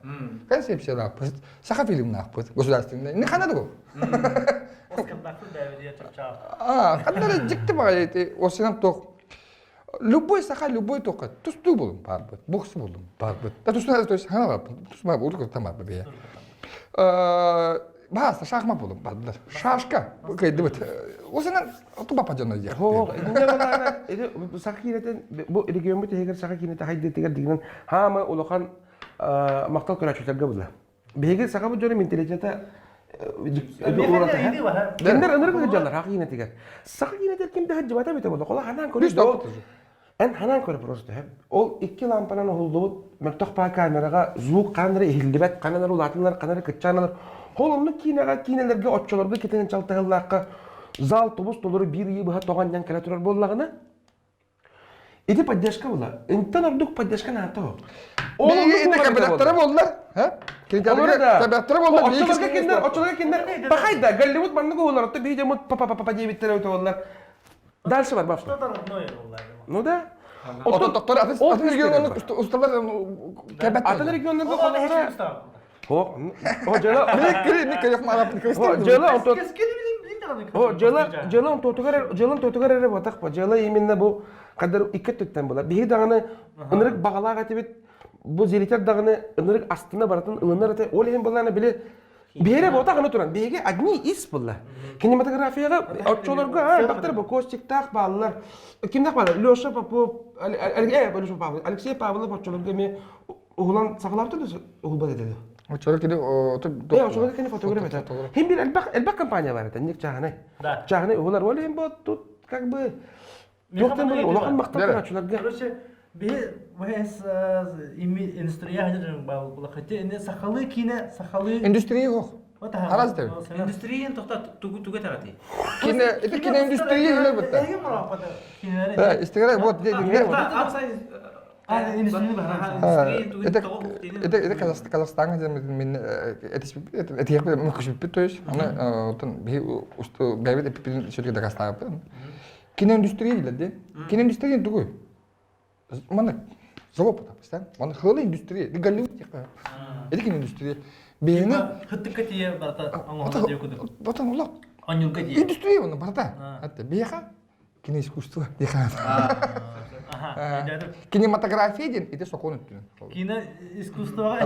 Концепциялақ бұд. Сақа фильмнақ бұд. Государственный. Не қанады бұл? Қандары жікті баға осынан тоқ. Любой саха, любой тоқа. Тусту болым бар бұд. Боксы болым бар бұд. Тусту то есть хана бар бұд. Тусту бар бұд. Тамар бұд. Баста шахма болым бар бұд. Шашка. Кайды бұд. Осынан тұба пажаны жер. Сақа кинетен, бұл регион бұд егер сақа кинеті хайды тегер дегенен хамы олыған мақтал көрәчілерге бұд. Бегер сақа бұд жөрі менталитеті Кендер ынырық ғыджалар хақы кинетігер. Сақа кинетер кемді ғыджыбата беті болды. Қола ханан көрі. Ән ханан көрі просто. Ол 2 лампанан ұғылды бұд. Мәктоқ ба камераға звук қаныры ehildibet, қаныры ұлатынлар, қаныры күтчаналар. Қолымны кинелерге отчыларды кетенен чалтығылаққа зал тобус толыры бір үй бұға тоған ян кәрі тұрар болағына. Эти поддержка была. Интан ордук поддержка на то. Эти кабинеттері болдылар. Кабинеттері болдылар. Очыларға кендер. Бақайда, Голливуд маңнығы олар. Отты бейде мұт па-па-па-па дебиттері өте олар. Дальше бар, бапшы. Ну да. Атын регионның ұсталар кәбәттері. Атын регионның ұсталар. Жела тотугар эре батак ба. Жела именно бу кадыр 2 төттен болар. Биги даганы ынырык багалага тибет. Бу зелитер даганы ынырык астына баратын ылынар эте. Ол эм буланы биле бере бота гана туран. Биги одни из булла. Кинематографияга отчолорга бактар бу Костик так баллар. Кимдак балар? Лёша Попов, Алексей Павлов отчолорга ме угулан сагалап турду. Угул деди. Очолор кини очолор кини фотография это. Хим бир элбак компания бар это. Ник чаганы. Чаганы угулар ол эм бу тут как бы Жоқтан бөлек олаған мақтап тұрачыларға. Короче, бе вэс индустрия хажырын бұл қате, енді сақалы кейіне, сақалы... Индустрия жоқ. Араз дәу. Индустриян тоқта түге тараты. Кине индустрия елер бітті. Әге мұра қата. Истігірі, вот, дейдіңдер. Это Казахстан, это я мүкішіп бітті, то есть, бәйбет эпипеден сөйлге Дагастағы бітті. Киноиндустрия дейді. Киноиндустрия түгі. Мана завод потому, мана хылы индустрия. Ди Голливуд тека. Это киноиндустрия. Бейні... Хыттыққа тие барата аңғалда деу күді. Батан олақ. Анюлға тие. Индустрия оны барата. Бейха киноискусство. Кинематография ден, это сокон өттін. Киноискусствоға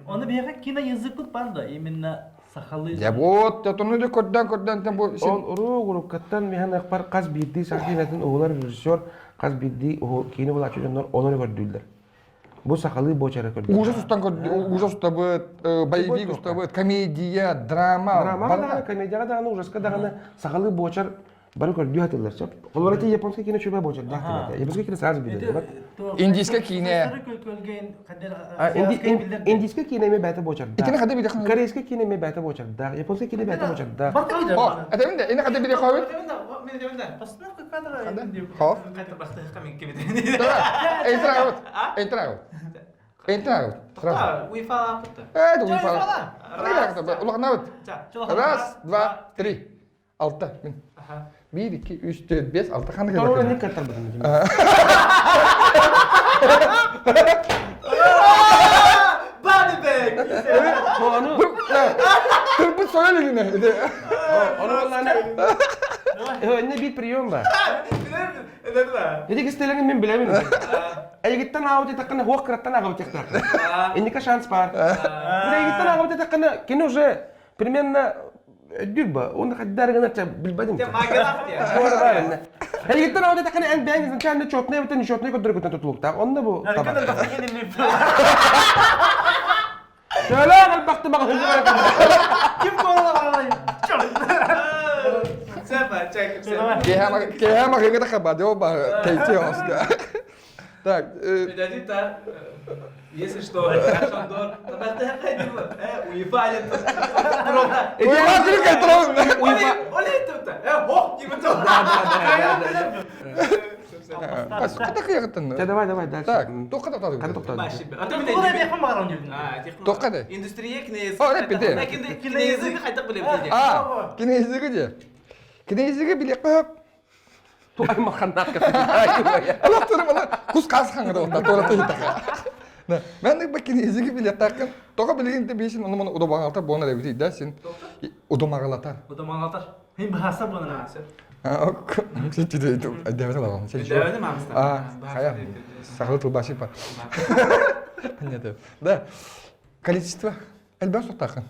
оны бейха киноязык күт барды. Именно сахалы. Я вот, это ну да көрден там бұл... Он урукаттан механ ақпар қаз бейді сақинатын оғылар режиссер қаз бейді кейіні бұл ачуданлар оны көрділдер. Бұл сақалы бочары көрділдер. Ужас ұстан көрді, ужас ұстабыд, боевик ұстабыд, комедия, драма. Драмаға дағаны, комедияға дағаны, ужасқа дағаны сақалы бочар бары көрді атылар. Олар әте японска кейіне чөбе бочар дақтылады. Японска кейіне сағыз бейді. Индийска кейіне. Индийска кейіне ме бәті бочар. Итіне қады бейді қаны? Корейска кейіне ме бәті бочар. Японска кейіне бәті бочар. О, әтемінде, ені қады бейді қауы? Постановка кадра. Қауы? Қайтыр бақты қамын кемеді. Эйнтрагут. Уйфа қытты. Это уйфа. Улағына өт. Раз, два, три. 6. 1, 2, 3, 4, 5, 6 қаны қайда? Паролы не каттар бұдың? Бадыбек! Тұрпыт соял еліне. Оны олағына... Не бит прием ба? Еде кестелерін мен білемін. Әйгіттен ағыт етаққаны хоқ қыраттан ағыт етаққаны. Ендікі шанс бар. Бір әйгіттен ағыт етаққаны кені уже примерно Дюрба, он хоть начал بالبدن. Магелах ya. Doğru var anne. Hey gittin orada takını en beğenirsin. Kendi çotnaya bütün çotnaya götürüp tutulukta. Onda bu. Harika da bakın yine mi? Söyle lan baktı bak hızlı var. Kim konuda var? Sepa, çek. Kayak mah kita kabar coba kece Oscar. Так, Jadi tak, если что, Шандор, тогда ты какая дела? УЕФА или Трота? Ulan seni katrol. Oleh itu tak? Hoh gitu tuh. Kita kıyaktan. Давай дальше. Так, тоққа да Kan toqtan. Başım. Atau Bu da yapma bakalım diyorum. Toqqa da. Industriye knez. Oh, ne pide? Knezini kaytak bile bilecek. А, кинезиге. Кинезиге билек қап. Tuay makannak ka. Allah тұрып ала құс қасқаңды онда тората етаға. Мен де кинезиге билек таққан. Тоқа білгенде бейсін оны мұны ұдамағалатар болына рәбіті да сен ұдамағалатар. Bu da mağazalar. Hem bahasa bunu ne? Сен түдейді. Дәвірі балам. Dövdü mü Amsterdam? Қая. Сақылы тұлбашы бар. Понятно. Да. Количество. Әлбәр соқтақын.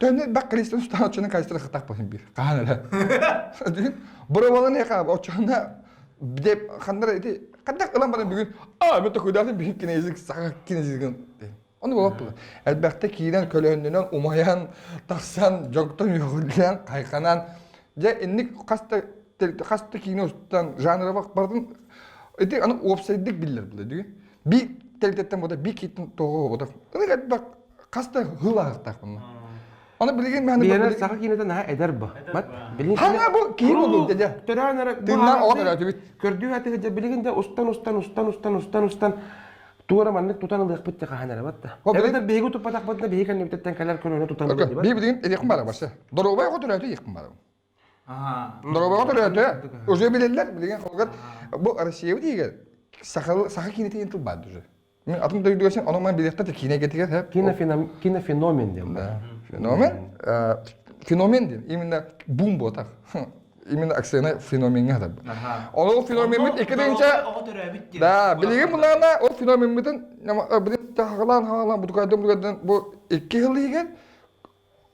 Төнне бак количество ұстан өтшінің количество қытақ болсын бір. Қаған әлі. Бұры не қап, өтшіғына деп қандар әйті, қандақ ұлан барын бүгін, мен тұқыдағын бүгін кенезік, саға кенезігін. Оны болып бұл. Әлбәқті кейден көлөнінен, умаян, тақсан, жоқтың үйгілден, қайқанан, жа іннік қасты кейіне ұстан жанры бақ бардың, әйті аны опсайдық білдер бұл. Би тәлтеттен бұда, би кейттің тоғы бұда. Оны әлбәқ қасты ғыл ағықтақ бұны. Оны білген мәні Bir бұл. yere sakı yine de naha eder bu. Mat, bilin. Hana bu kiyin olur dedi. Törenere Tırnağı o kadar ötübit. Gördüğü hati hece bilin de ustan. Tuğra manlık tutan ılık bitti kahanere batta. O Evet bilin- de behigu tupatak batna behikan ne bitetten kalar könüne tutan ılık Bakın bir bildiğin yakın bana başta. Dorobaya kadar ötü yakın bana. Aha. Dorobaya kadar ötü. Oje bilirler bilgen fakat bu Rusya'yı değil. Sakı kineti yentil badı. Men atım da diyorsun onu ben bilekte de kine getirir hep. Kine fenomen diyorum. Fenomen. Fenomen değil. İminle boom botak. İminle aksine fenomenine de. O fenomenin iki deyince da bilgen bunlarla o fenomenin ama bir hağlan bu kadar bu iki yıl yiyen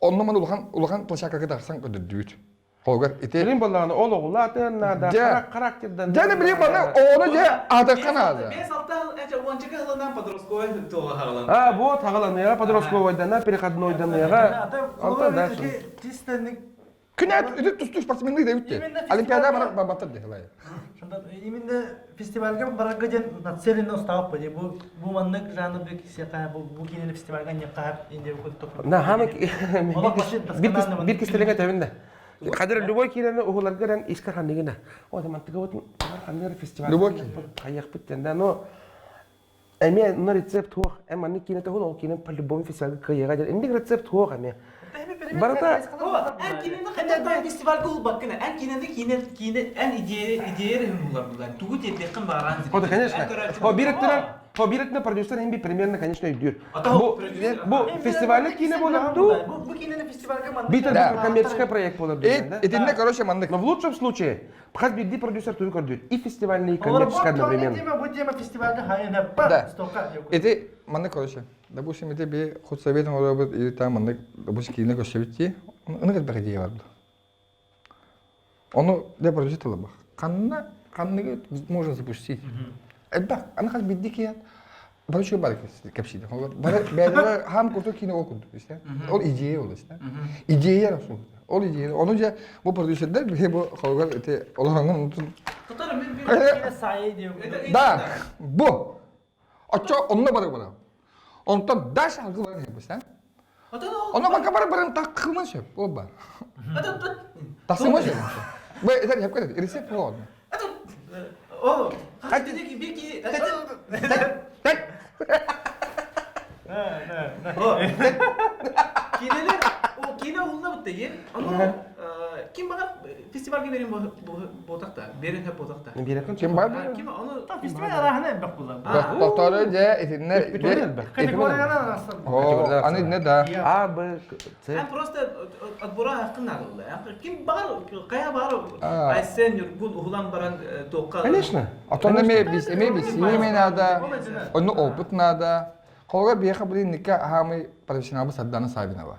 onunla ulakan taşaka kadar sanki de düğüt. Hogar ite. Bilin ballarını oğlu atın da karakterden. Canım bilin bana onu da adakan adı. Ben salta, onca haladan Podroskoy tuğla halan. А, вот, haгаlan ya, Podroskovoydan, переходнойdan ya. Altta da. Tistenlik. Künat ödü tustu sportsmenliği de bitti. Olimpiyada bana batır de halay. Şunda iminde festivalga baraka jen natselin ustap pade bu manlık janr bir kişiye bu kineli festivalga yapar indi bu top. Na hamek bir kistelinge tevinde. Kadir Luboy kirene oğullar gelen iska kandigine. O zaman tıkavutun kandigine festival. Luboy Kayak bitten no. Emi no recept ho. Ema ni kine tehul o kine palibom festival kayaga gel. Indi recept ho kami. Barata En kininde kadar festival kul bakın. En kininde en ideleri hümüller. Tuğut yetkin baran. o da конечно. O bir etne prodüser hem bir premierine конечно ödüyor. Bu festivalde kine bolabdu. Bu kineli festivalga manlık. Bir tane коммерческий проект болабду. Этинне короче мандык. Но в лучшем случае, пхаз биди продюсер туду көрдүр. И фестивальный, и Олар коммерческий одновременно. Bu tema festivalga hayın hep Да. stoka. Эти мандык короче. Допустим, это би худсоветом может или там мандык, допустим, кине көсөбитти. Оны как бір идея бар. Оны да продюсер бар. Канны можно запустить. Это ана хас бидди кият. Большой бар кепсиде. Бәле хам курту кине окуду, işte. Ол идея ол, işte. İdeya расул. Ол идея. Onu ja bu продюсерлер бе bu халгар эти оларның унутун. Tutarım ben bir Kine sayı diyor. Да, bu. Aço onunla barı bana. Ondan daş halkı var yapmışlar. Ona baka barı takılmış hep. O var. Takılmış hep. Bu eder hep kadar. Resept o. O. Hadi dedi ki bir ki. Kineler o kine hulna bitti yer. Ama kim bana festivalge verin bu takta. Verin hep bu takta. Kim var mı? Kim onu Festival arahına hep bak bunlar. Doktoru ja etinne. Kategoriyalar nasıl? O ani ne da? А, Б, С. Ben просто отбора hakkında aldı. Kim bağır, kaya bağır. Ay sen bu ulan baran toka. Конечно. Atonna me bis yemeğe nada. Onu oput nada. Kolga bir kabul nikah hami profesyonel bir saddana sahibine var.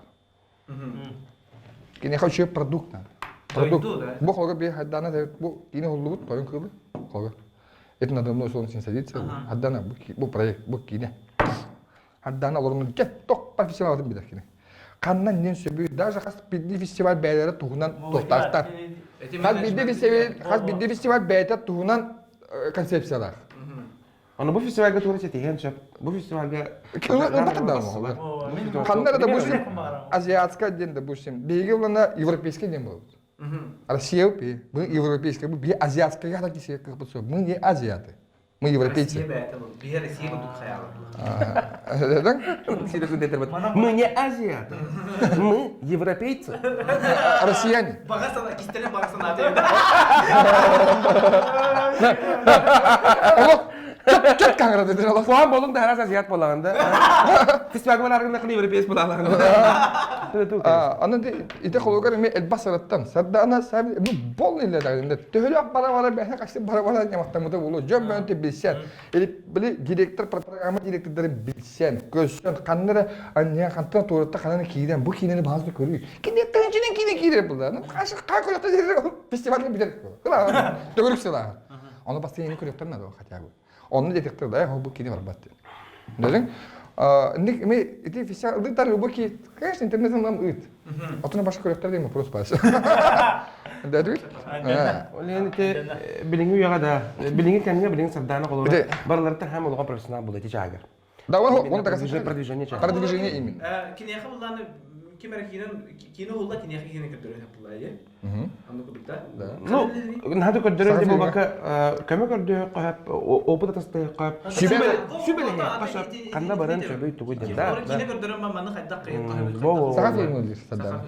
Kini хочу продукт надо. Продукт. Продукт, да. Бу холга би хаддана бу кини холлубут тоyun кылы. Холга. Этин адамны соны син садится. Хаддана бу проект бу кини. Хаддана олорун кет ток профессионал адам бидер кини. Каннан нен сөбү даже хас бидди фестиваль бәйләре тугунан токтактар. Хас бидди фестиваль бәйтә тугунан концепциялар. Аны бу фестивальгә туры тиген чөп. Бу фестивальгә Каннар да бусим азиатска ден да бусим. Беге улана европейский ден болот. Россия бе, мы европейский, мы азиатский я таки себе как бы мы не азиаты. Мы европейцы. Бие Россия буду хаял. Мы не азиаты. Мы европейцы. Россияне. Багасана кистеле багасана атайда. Кет каңра дедер алар. Фуан болуң да харас азиат болаганда. Фестиваль боларында кылы европейц болаганда. Аны ите хологар эме элбасараттан. Садда ана саби ну полный ле дагында. Төлөп бара бәһә кашты бара ямактамыда болу. Жөн бөнтө билсен. Или били директор программа директордары билсен. Көзсөн каннары anya кантан турутта кананы кийден бу кинени баазды көрүй. Кине төнчүнүн кине булду. Кашы кайкоята фестивалга билер. Кыла. Төгөрүксөла. Аны басты эни көрөптөр надо хотя бы. Onu detektir da bu kini var battı. Dedin? Ник ми эти фестиваль дытар убаки, конечно, интернетом нам ит. Отуна башка көрөктөр дейм вопрос бар. Дадык? Олен те билинги уяга да. Билинги кемге билинги сабдана колор. Барларда һәм улган профессионал булды тижагыр. Да он так продвижение. Продвижение именно. Кинеха булланы кино улла кинеха кине көтөрөй буллай. Аны кудукта. Ну, надо көтөрөй деп бака кеме көрдө кап, опыт тастай кап. Сүбеле кашап, канда баран сөбөй тугу да. Кине көтөрөм маны хайдак кыйын. Сага фильм садда.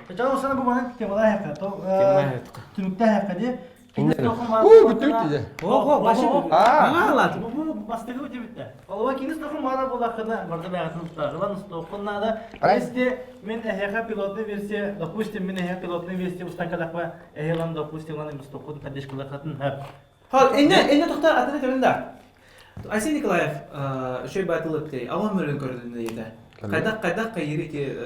Жана осана бу мана темалар хакы. Түнүктө хакы де. Бүтүтү. Ого, башы. Аңлат. Бу бастыгы өтө битте. Алва кинес тохун мара булакына барда багатын тагылан стокуннада. Если мен эхе пилотный версия, допустим, мен эхе пилотный версия устакалаква, эхелан допустим, лан стокун кадешкалакатын хап. Хал, энне тохта атына төрүндө. Айсен Николаев, шөй батылып тей, аван мөрөн көрдүндө еді. Кайдак кайыры ки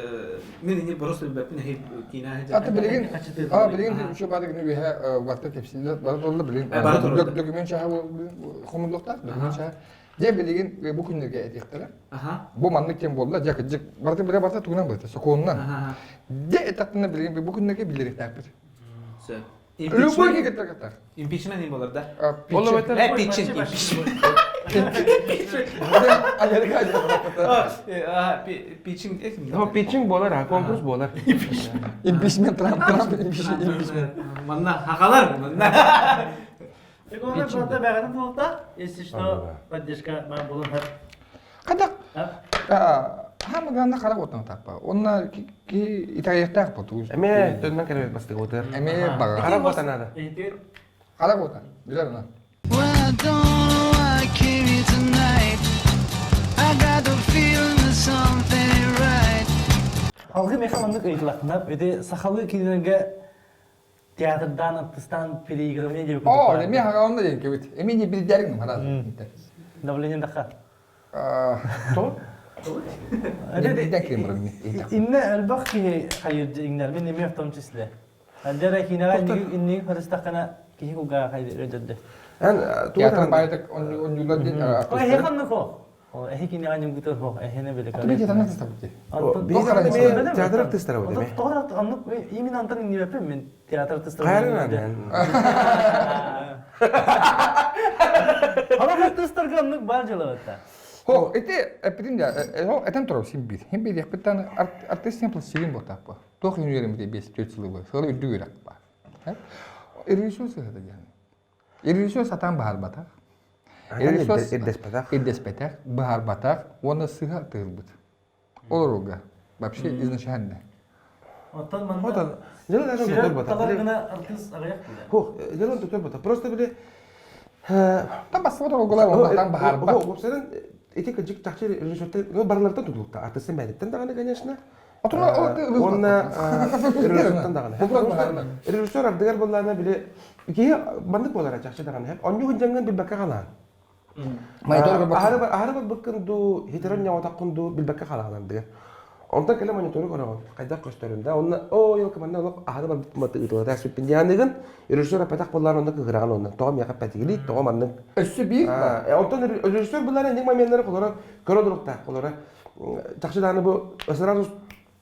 мен эне просто бәпин хеп кина хәҗә. Аты билеген şu bari günü bir vakti tepsinde bari doldu bilin. Dökümen şahı komundukta, dökümen şahı. Je bilegen bu günlerge ettikler. Bu manlık kim boldu? Jakıcık. Bartı bire bartı tuğunan bartı. Sokuğundan. Je etatını bilegen bu günlerge bilerek takdir. Любой ki getir getir. Impeachment ne olur da? Olur beter. Impeachment. Amerika acaba. Pitching ekim. Ha pitching bolar ha, konkurs bolar. Impeachment Trump impeachment. Manna hakalar manna. Ekonomik fronta багатын толта, если что, поддержка бар болун хап. Кадак. Hamı ganda qaraq otdan tappa. Onlar ki itayettaq boldu. Эме төннөн керебет бастык отыр. Эме бага. Карап отанады. Qaraq otdan. Biler ona. Well, I don't know why I came here tonight. I got the feeling that something ain't right. Алгы механизмдык ыйтлакнап, эти сахалы кинерге театрдан, артистан переигрывание деп О, эме хаганда ден кебит. Эме не билдерин хараз. давление даха. То? Ne kemir mi? إن البخ خير إن من مية تم تسلا. الدرا كنا إني فرستقنا كيه كوجا خير رجده. Ан Teatr baydak onjular den. هي خلنا كو. هي كنا عن يمكن تروح هنا بلك. Tabii ki tanıdık tabii. Бизде театр артисттары бар эме. Тоғрат аннык имин антын инне бепем мен театр артисттары. Кайрынан. Ана артисттарга аннык бар жылабатта. Ho, ete epidin ya. Ho, eten torov simbir. Hem bir yakıttan artist simple silin botappa. Toh yürüyelim de 5-4 yılı var. Sonra ödü görak ba. Erişiyor sırada yani. Erişiyor satan bahar batak. Erdes batak, bahar batak. Ona sıha tığılbıt. Olur oga. Вообще изначально. Оттан манда. Вот он. Дело даже доктор бата. Таларгына артист агаяк биле. Хо, дело доктор бата. Просто биле Там басфода оголар ondan bahar Хо, bat. вообще эти каджик тахчи режиссер, ну барларда тудукта. Артистен бәдеттен даганы, конечно. Oturma Онна режиссерден даганы. Режиссер ардыгар болларына биле ки бандык болар ачакчы даганы. Оню хунжанган билбекке калган. Майдор Ахары баккынду хитерон ява таккынду билбекке калган ардыгар. Ondan kala monitörü koran. Kayda gösterinde. Onda o yok manna olup ahada bir matı ıtı da süpin yanıgın. Rejissör patak bollar onda kıgıran onda. Toğam yakıp patigili toğam anın. Össü bir var. Ondan rejissör bunlar ne momenleri kolara korodurukta kolara. Takşıdanı bu ısrar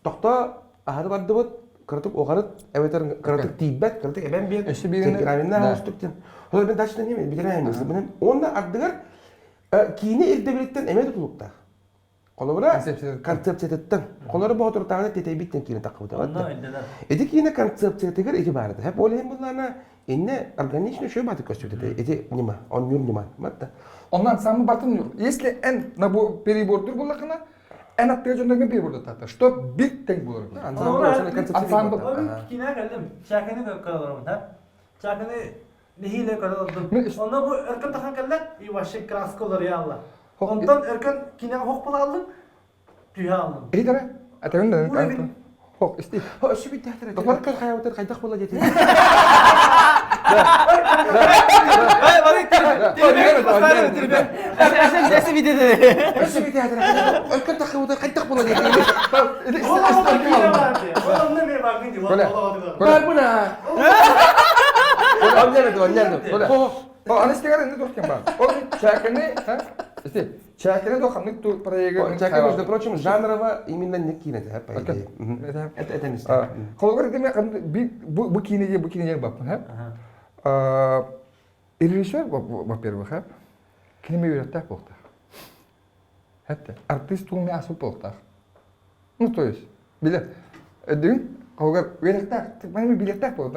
tokta ahada bardı bu kırtıp oğarıt eveter kırtıp tibet kırtıp eben bir Össü birine- temperamentten Da. hostukten. Holar ben taştan yemedim bitiremem. Onda ardıgar kini irdebilitten emet tutulukta. Kolora konsepsiyetten. Kolora bu oturtağında tetebitten kini takıbıda. Ondan öldüler. Edik yine konsepsiyetigar iki barada. Hep olayım bunlarla inne organizmi şöyle batık gösteriyor. Edi nima, on yum nima. Matta. Ondan sen bu batın yok. Если на bu перебордур булакына, en attığı jönde bir перебордур tatar. Что bir tek bulur. Ansambl. Kine geldim. Çakını da kalalım ha. Çakını nehiyle kalalım. Onda bu erken takan geldiler. İyi başı krask olur ya Allah. Ondan erken kine hok bula aldım. Tüya aldım. İyi de. Atayın da. Buraya bin. Hok isti. Ha şu bir tahtar. Doktor kal hayatı kaydak bola getir. Nasıl bir dedi? Şu bir tahtar. Ölkün takıbıda kaydak bola getir. Oğlum kine vardı. Oğlum ne bir bakın diyor. Böyle. Var buna. Anladım. O anestegar ne dostum var. O çakını ha? İşte çakını dokanlık tu paraya Чакай, между прочим, жанрово именно не кинете, по идее. Это не стиль. Kolgar demek bu kineye bakın hep. Rejissör во-первых, hep kineme öğretti bu. Hatta artist olmaya asıl bu. Ну, то есть, bilet. Dün kolgar öğretti. Benim biletler bu.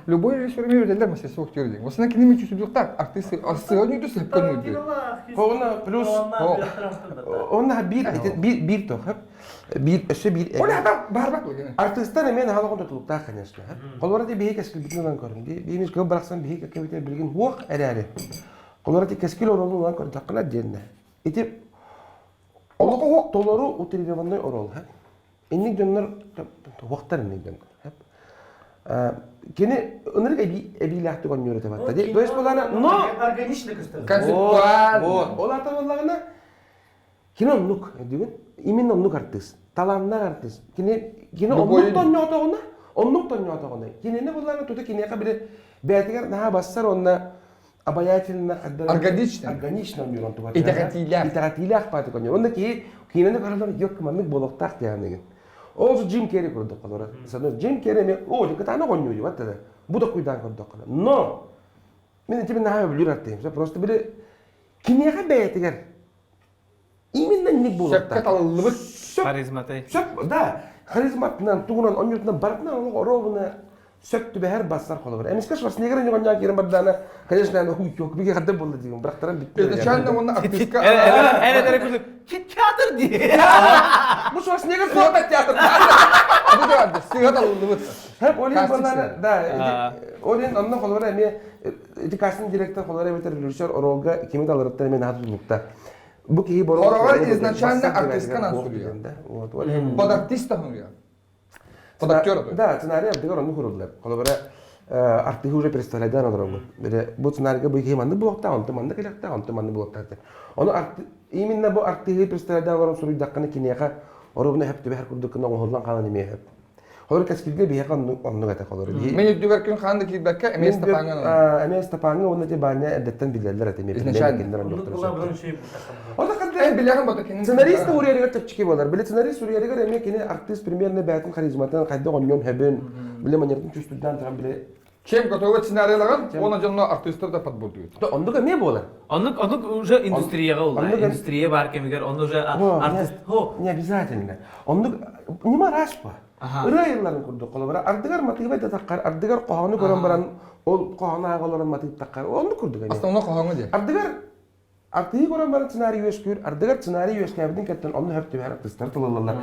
Любой режиссер имеет öğrettiler mesela soğuk diyor diye. Aslında kineme çözülükler. Artist asılıyor da hep konuyor. Ona plus, ona bir то, bir şey bir. O ne adam barbat o gene. Artistler hemen hala kontrolükta, конечно. Kolorati bir keski bütün olan görün. Bir mis gibi bıraksan bir keski bilgin huak erare. Kolorati keski olan olan görün takla diyenle. İti o tolaru utilizovanный орол. Инник дөннөр вақтар инник дөннөр. Кене ынырык эбилахты гонёры деп атты. То есть буларна но Органичный кыстыр. Концептуаль. Ол аталарына кино нук деген именно нук артист. Таланнар артист. Кино оннук тоньотогуна, оннук тоньотогуна. Кинене буларна тута кинека бире бәтигер наха бассар онна обаятельно органично нюрон тугар. Итагатилях паты гонёр. Онда ки кинене каралар yok маннык болохтак деген. Ол Джим Керри көрдүк калар. Саны Джим Керри мен о жекатана гонёю ватта. Бу да куйдан көрдүк калар. Но мен типин наха билер артым. Просто бире кинеге бәтигер именно ник болохтак. Şapka talılıbık. Харизматай. Да, харизматынан тугунан онютынан барытынан ол ровна сөктү бәһәр бассар калыр. Эмискә Шварценеггер нигә керен бардана, конечно, аны хуй yok биге хәдә булды дигән. Бирактаран битте. Изначально оны артистка. Әне дәрә күрдек. Театр ди. Бу Шварценеггер соhbet театр. Bu da vardı. Sığa talılıbık. Hep oyun bunlar da. Oyun ondan kalır emi edikasyon direktör kalır evi rejissör orolga kimi de alırıp da emin hatırlıkta. Bu ki boru. Orolga изначально артистка насурıyor. Вот. Под артиста хурıyor. Под актера. Да, сценарий yaptılar onu kurdular. Kalır artık уже представляет на дорогу. Bu сценарийga bu hemanda blokta, ontamanda kelakta, ontamanda blokta. Onu artık именно bu artık представляет olan soruyu dakikani kiniyaka orubuna hep de her kurdukunda ondan kalan yemeği hep. Olur kaskilde bir yakan onu gata kalır. Men yüdüverkün xandaki bakka emes tapangan. Emes tapanga onu te banya edetten bilirler atemi. O da kadar en bilen batakin. Senarist oraya göre tepçiki bolar. Bile senarist oraya göre emek yine artist premierine bayatın karizmatan kayda onyon hebben. Bile manyatin çüstüden tam bile. Чем готовы сценарийларга, ona жана артисттер да подбордуyor. Onda da ne bolar? Аннык уже индустрияга улда. Индустрия бар кемигер, он уже артист. Не обязательно. Onda nima raşpa. Rayırların kurdu kolabara. Ardıgar matıyı da takar. Ardıgar qoğanı gören baran ol qoğanı ağaların matıyı takar. Onu kurdu gani. Aslında ona qoğanı diye. Ardıgar artığı gören baran senaryo eskür. Ardıgar senaryo eskabidin ketten onu hep de artistler tulalarlar.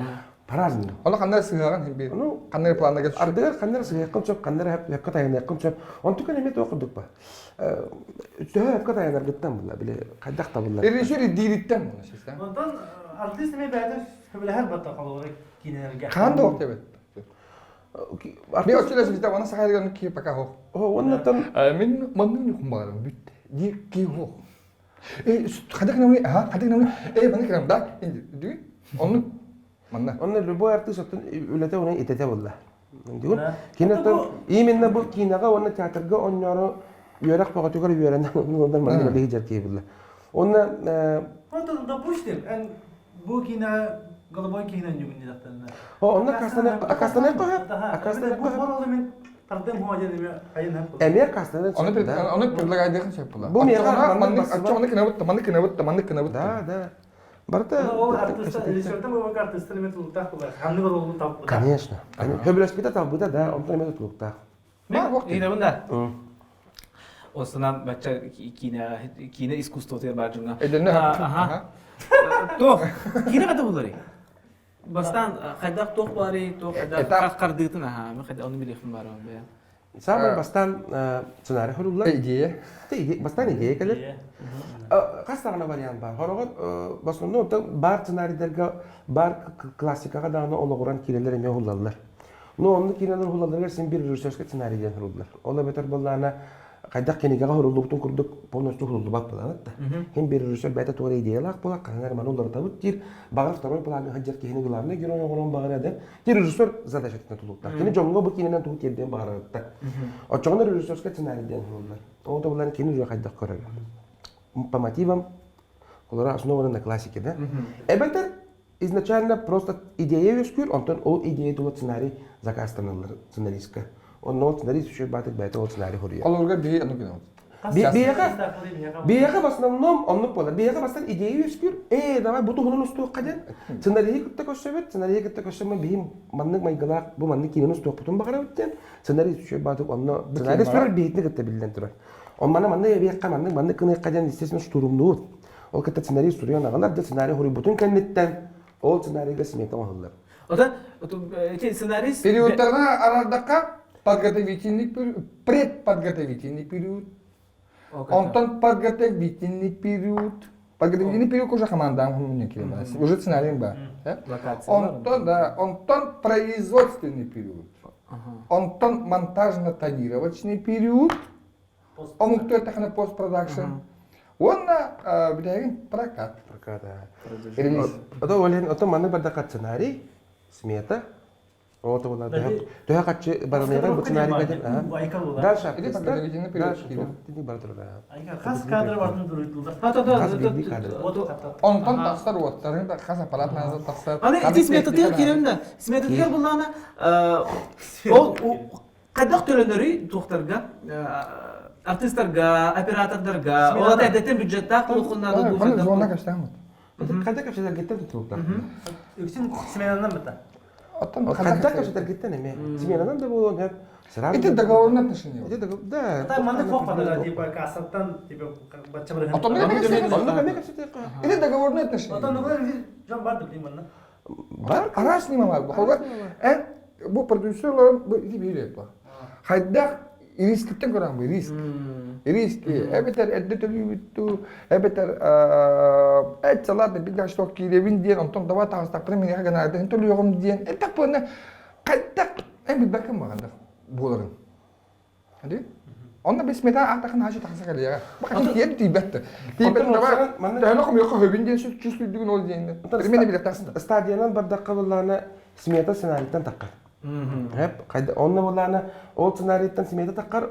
Parazmı. Ona kanlar sığaran bir. Kanlar planda geç. Ardıgar kanlar sığakan çok kanlar hep katayın yakın çok. Onu tüken emet okuduk ba. Hep katayınlar gittim bunlar bile. Kaydak da bunlar. Rejissör diritten bunu sizden. Ondan artist mi bәдер böyle her batta kalır kinelerge. Kan da ok evet. Bir açılar bizde bana sahilden ki paka ho. Ondan tam Min mamnun kumbarım bit. Di ki ho. Kadak namı ha kadak namı bana kiram da indi. Onu Манна. Онна любой артист оттон үлете уна итете булла. Дигин. Да. Кинетон именно бу кинага онна театрга оннору юрак пагатыгар юренен ондан мана беги жерке булла. Онна Вот, допустим, bu kina голубой kina nyugun dilattanlar. онна кастана коя. Bu formalı men tardem hoca demi kayın hep. Эмер кастана. Оны предлагайдыгын шеп була. Бу мега манны манны аччоны кынабыт. Да. Барта. Ол артист, режиссерден bu артист элемент ултак булар. Хамны бар олун тап. Конечно. Хөбөлөспүтө табыда да, онтон эмес утлукта. Ма вакыт. Ина бunda. Осынан бача кине искусство тер бажунга. Эдене. То, кине ката булары. Бастан кайдак ток бары, ток кайдак кардытын мен кайда аны билехим бар бе. Самый бастан сценарий хорулла. Идея. Бастан идея келер. Кастагына вариант бар. Хорогот в основном бар сценарийлерге, бар классикага дагы ологуран кинелер эме хуллалар. Но онны кинелер хуллаларга сен бир режиссерский сценариydен хуруллар. Ола бетер болларына кайдак кинеге хуруллуктун курдук полностью хурулду бак болот да. Хем бир режиссер бета торе идеялак болак, канар манулар табыт тир, багыр второй планы хаджар кихини гуларны герой огорон багыра да. Тир режиссер задачатына тулуктар. Кини жонго бу киненен тулук жерден багыратта. Очоңно режиссерский сценариydен хуруллар. Онда булар кини жо кайдак көрөр. По мотивам, которые основаны на классике, да? Это изначально просто идея вескур, он ол идея того сценарий заказанный сценаристка. Он нот сценарист еще батет бета от сценарий хория. Олорга бии аны кынабыт. Биега в основном он пола. Биега бастан идея вескур. Давай буту хунун устук каден. Сценарий кытта көсөбөт, сценарий кытта көсөмө бийим маннык майгалак, бу маннык кинен устук бутун багара өттен. Сценарист еще батет онно сценарий сөрөр бейтни кытта билден турат. Он манны биекка манны кыны каден естественно штурумнуут. Ол кытта сценарий студиян агалар да сценарий хори бутун кеннеттен. Ол сценарийга смета оһуллар. Ота сценарист Периодтарына арадака подготовительный период, предподготовительный период, онтон подготовительный период. Подготовительный период уже команда уже сценарий бар. Онтон производственный период. Онтон монтажно-тонировочный период. Он кто это на постпродакшн. Он на прокат. Релиз. Это манны бардака сценарий, смета. Вот он надо. То каче бармега бу сценарий гаден. Дальше. Это подготовительный период. Тини бартырга. Хас кадр бартын дуруйтулдар. Онтон тастар оттарын да хас аппарат назар тастар. Аны смета тел киремден. Смета тел булана ол кайдак төлөнөрү туктарга артистлерга, операторлорга, олар әдеттен бюджетта кулукуннады Мен зона каштамын. Кайда капчалар геттен туктар. Үксин сменадан бата. Оттон Кайда капчалар геттен эме. Сменадан да болон хеп. Это договорные отношения. Это договор. Да. Та манны фокпадалар типа касаттан типа бачча бирген. Оттон Он каме капчалар. Это договорные отношения. Оттон нугар жан барды билим манна. Бар. Ара снимамал. Бу продюсерлар бу билет бар. Хайдак рисктен көрәм бу риск. Риски. Эбетер эддетүлүтү, эбетер эцалат бидаш ток киребин диен, онтон дава тагыстак премия ганады, энтөлү йогум диен. Этак буны кайдак эми бакым баганда боларын. Хadi? Онда бисмета артакын хажы такса келе. Бакын диен тибетти. Тибет дава тәлөкüm йокка хөбин диен чүслүдүгүн ол диен. Премия билет таксын. Стадиондан бардакка булланы смета сценарийтен таккар. Хеп кайда онна булланы ол сценарийтен смета таккар.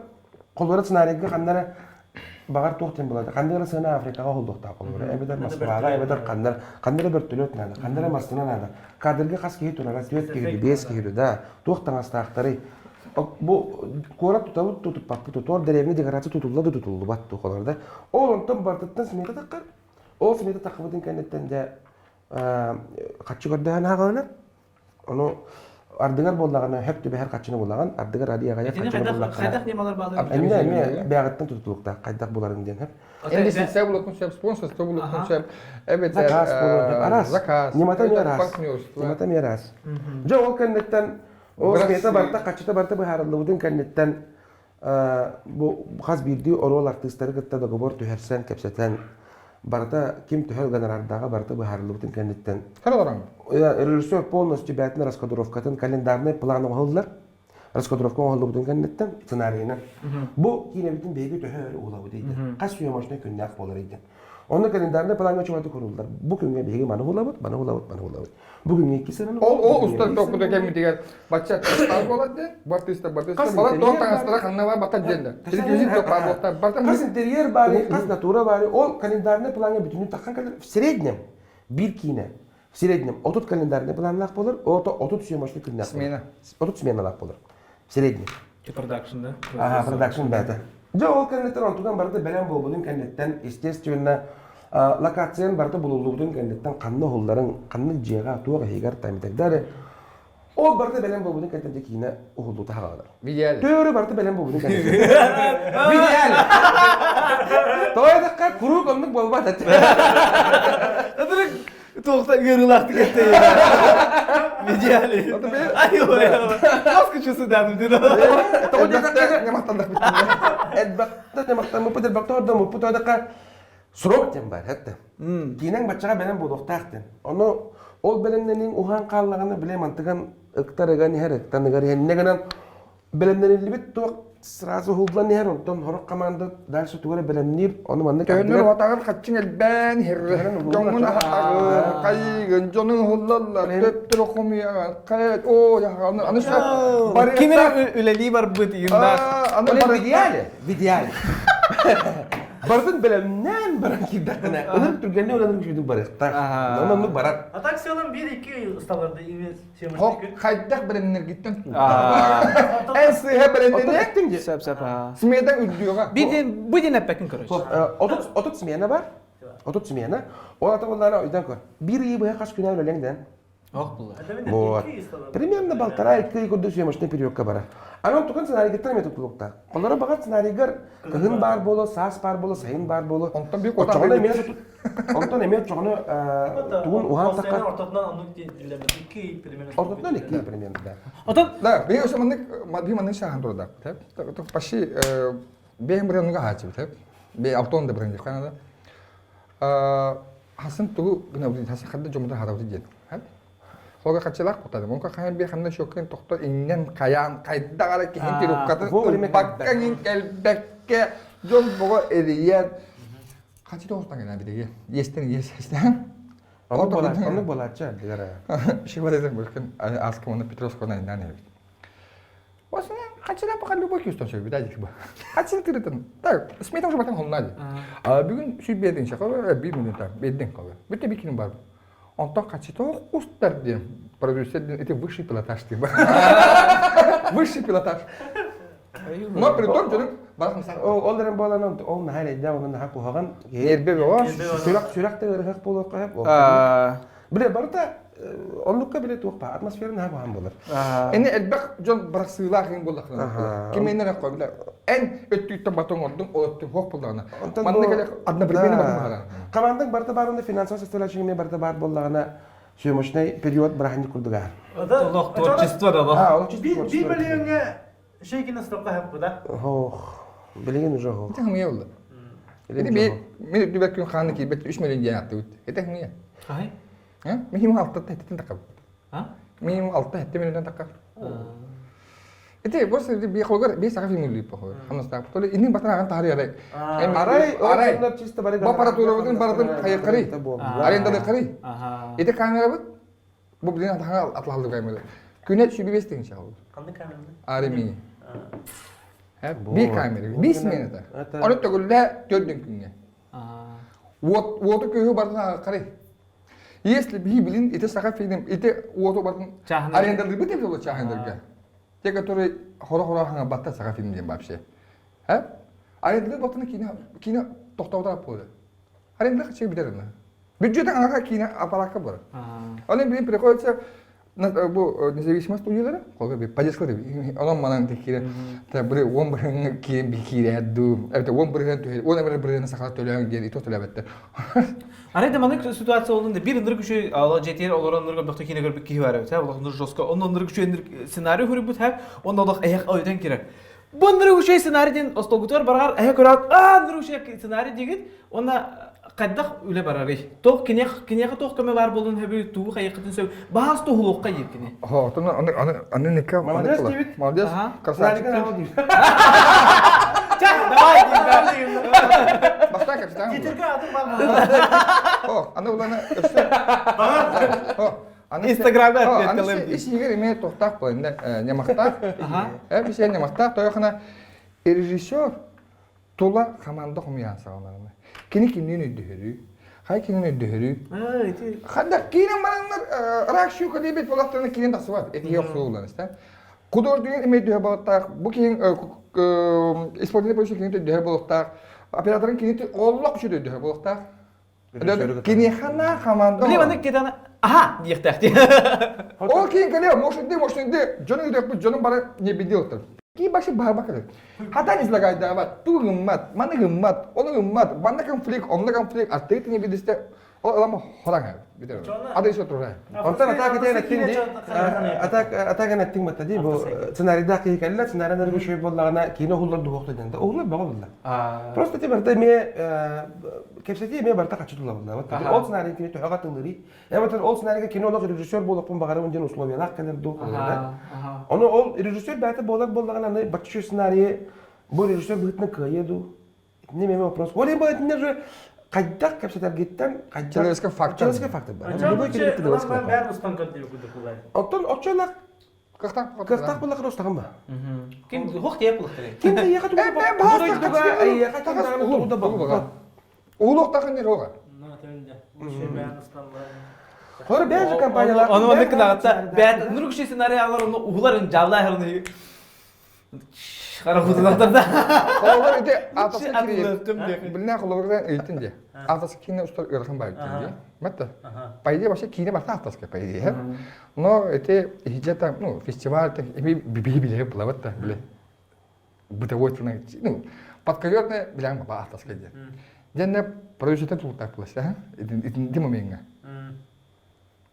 Колбара сценарийге кандара багар токтен булады. Кандара сына Африкага холдукта колбара. Эбедер Москвага, эбедер кандара бер төлөт нада. Кандара Москвага нада. Кадрге кас кийи турара, свет кийи, бес кийи да. Токтан астактары. Бу кора тутуп паппы тутор деревне декорация тутулду батту колорда. Ол онтон бартыттан смета таккар. Ол смета таккыбытын кенеттен де качы көрдөһөн агалына. Ону ардыгар боллаганы хеп түбе һәр качыны боллаган, ардыгар радиога я качыны боллаган. Кайдак немалар баалар. Эме бягыттан тутулукта кайдак буларын ден хеп. Энди сен булат мушап спонсорство булат мушап. Эбет Заказ болот, арас. Заказ. Немата мерас. Жо ол кеннеттен ол смета барта качыта барта бахарылыбытын кеннеттен бу хас бирди орол артисттер кытта договор төһәрсән кепсәтән барта ким төһәл гонорардага барта бахарылыбытын кеннеттен. Караларың. Режиссер полностью бәтне раскадровкатын календарный планы алдылар. Раскадровка алдыбытын кеннеттен сценарийны. Бу кинебитин беги төһәр улабы дейді. Кас сүйөмашны күннәк болар иде. Onun kalendarında plan geçmedi kuruldular. Bugün bir mana hulabıt. Bugün iki sene. O usta tokuda kemi diye bacca tasar boladı. Bartista bala don tangaslara kanna var batat jende. Televizyon topar botar. Bartan Kas interior bari, kas natura bari. O kalendarında planı bütünü takkan kadar srednem. Bir kine. Srednem. Otut kalendarında planlak olur. Otut süyemaşlı günler. Smena. Otut smenalar olur. Srednem. Production'da. Aha, production beta. Jo ol kannetten ontugan barda belen bolbudun kannetten естественно lokasyon barda bulunduğun kannetten kanlı holların kanlı ciğer tuğa higar tamitagdare. Ol barda belen bolbudun kannetten kine ohuldu tahagalar. Videal. Teori barda belen bolbudun kannetten. Videal. Toyda ka kuru konuk bolbat at. Aдрек тоқта гөрүлакты кетти. Видеали. Айо. Маскачысы дадым dedi. Toyda ne mattandak bitti. Edbakta ne maktan mu putar bakta orada mu putar da surok tembar hatta. Kinen baccaga belen bodoqtaqten. Onu ol belenlerin uhan qallarını bile mantıgan ıktaragan her tanıgar henne ganan belenlerin libit to sırası huldan her ondan horok kamanda dersi tuğra belenir onu mandık. Tönür vatagan kaçın elben herre. Jongun hatağı kaygın jonun hullallar. Töptür okumuyor. Kayet o ya anışlar. Kimin üleliği var bu yılda. Onu videali. Bardın belenen baran kidakana. Onun Türkiye'ne olanın şuydu barık. Onun barat. Ataksiyonun 1-2 ustalarda iyi şey Hok kaydak berenler gitten. En sıhhe berenleri Sep ha. smeden üzdüyor. Bu din epekin karış. Otut smiyana var. Otut smiyana. O atakollara oydan kor. Bir iyi bu kaç gün öylenden. Oh bullar. Bu. Premierinde baltara iki kurdu süyemişte period kabara. Anon tukan senaryo getirmedik kulukta. Onlara bakat senaryo gar. Kahın bar bolo, sas bar bolo, sayın bar bolo. Ondan büyük O otan çoğuna verir. emeğe ondan emeğe çoğuna tuğun uhan takar. Ortadan anlık dinleme. 2 primer. Ortadan iki premierinde. Otan Da, bir usamanlık maddi manın şahan durda. Tabii paşi benim buranın gahaçı tabii. Be auton da buranın Kanada. Hasan tuğu bina bu hasan kadar cumhurda hada ujian. Hoga kaçılak kota. Mungkin kayan bir hamda şokin doktor ingen kayan kayda gara ki hinti rukata. Bakkan in kelbekke jom bogo eriyer. Kaçı da olsan gene bir de. Yesten. Onu bolatça digara. Şey var dedim bakın askı onu Petros kona inan ev. Wasnya kaçı da bakan lu bakıyor işte bir daha bu. Kaçı kırıtın. Tak, smetan şu bakın honnadı. Bugün şu bir edin şaka bir minut bedden kalır. Bitti bir kilim var. Ondan kaçı da ustar diye. Продюсер это высший пилотаж типа. Высший пилотаж. Но при том, что барах мисал. Onların bolanın onun hayalinde onun hakkı hagan. Yerbe var. Sürekli ırhak bulup hep. Bile barda onlukka bile tuğpa atmosferin hakkı ham bulur. Ini elbek John bıraksıyla kim bulak. Kimin ne koydular? En ötüytten batın oldum, o ötü hok bulduğuna. Mandı kale adına bir beni bakım hala. Kamandık barda barında finansal sistemleşimi barda bar bulduğuna süymüşne periyot bırakınca kurdugar. Толық творчество да бар. Ha, o çizgi. 1 milyonga şey ki nasıl yaptı bu da? Bilgin ucu ho. Itu hanya Allah. Jadi bir minit dua kali kan ki bet 3 milyon yen attı. Itu hanya. Ay. Ha? Minimum 6 tahtin takab. Ha? Minimum 6 milyon takab. Itu bos bir kolgar bir sakit film lip ho. Hamnas tak. Tole ini batan akan tahari ada. Aray, onlar çizdi bari. Bu aparatur bakın baratın kayak kari. Arenda da kari. Aha. Itu kamera bu. Bu bilin tanggal atlalı kamera. Güneş şu bir besting inşallah. Kandı kamerada. Arimi. Bir kamera. Bir sene de. Onu da gülle gördün günge. Вот күйі бартын қарай. Если би білін, это сағат фильм, это вот бартын арендалды бітеп жолы чахандырға. Те, которые хора-хора хаңа батта сағат фильм дейм вообще. Арендалды бартын кино тоқтаудар болды. Арендалды қачай бітер оны. Бюджеттен аңаға кино аппаратқа бар. Оның білін приходится bu независимость студиялары, қолға бір поддержка деп. Оның манан текері, бір 10 бірін кейін бір кейре әддім. Әбіті 10 бірін төлі, 10 бірін сақалат төлі ген, ито төлі әбітті. Арайда маңдық ситуация olduğunda bir ındır güçü ala жетер олар ındır göbekte kine görüp ki var evet. Олар ındır joska, onun ındır güçü ındır senaryo hürü bu hep, onda da ayak aydan kirer. Bu ındır güçü senaryodan ostolgutar barar ayak örat, ındır güçü senaryo digit, ona قدق ولا براري توق كنيا توق كم بار بولن هبي تو خيقتن سو باس تو هلوق يكني ها تمام انا نكا مالديس كرساك جا دواي بس تاك капитан. Титерге атым бар мı? О, аны уланы өстө. Инстаграмда аны эткелем ди. иш егер эме токтак бул энде немактак. Бис немактак тойхана режиссер тула команда хумяса онаны. Кини кинин өйдөрү. Хай кинин өйдөрү. Хада кинин барандар ракшука дебет болактаны кинин тасыбат. Эти yok соуланыстан. Художник эме дөһө болактак. Бу кин исполнитель бойынша кинин дөһө болактак. Операторын кинин оллок үчү дөһө болактак. Кини хана команда. Билем аны кетаны. Аха, диектәхти. Ол кейін келе, мошынды, жонын үйдек бұл, жонын бары не бейде отыр. Кейін башы бар бақылы. Хатан излагайда бат, ту гыммат, маны гыммат, оны гыммат, банда конфликт, онда конфликт, аттыйты не бейдесте, ол алама хораңа. Ады ишо тұрай. Онтан атак етеген әттің де, атаген әттің бәтті де, бұл сценарийда қиекәлі, сценарийда шөй болағына кейін оғылар дұғықты дегенде, оғылар баға болда. Просто те барда ме, кепсети ме барда қачы тұла болда. Ол сценарий кені түйеға тыңдыры. Әмәтір ол сценарийға кені олық режиссер болықпын бағары өнден условиялақ кәлер дұл қылында. Оны ол режиссер бәті болағын аны батшы сценарийі, бұл режиссер бұғытны күйеду. Неме вопрос. Ол ең болатындар же қайдақ кәпсетер кеттен, Человеческий фактор. Человеческий фактор бар. Бәрін ұстан көтті өкілді құлай. Оттон очолақ кықтақ болақ ростағын ба? Ким хук тиеп булыктыр. Кем аяқа туға ба? Аяқа кемдағаны тұғыда ба? Улуқтақын нер оға. Бәрін ұстан бар. Қолыр бәжі компаниялар. Оны оны кынагатса, бәт нур киши сценарий алар оны угуларын жабылай хырны. Қара худаларда. Қолыр еде атасы атылып кирейіп. деп. Біліне қолырдан өйтін де. Атасы кейіне ұстар ұрқын бар өйтін де. Мәтті? Пайде башы кейіне барта атасқа пайде. Но это хиджата, ну, фестиваль, били-били была вот так, били. Бытовой страны, ну, подковерная, бля, ба атасқа де. Дәнне продюсер тут так было, а? Иди моментга.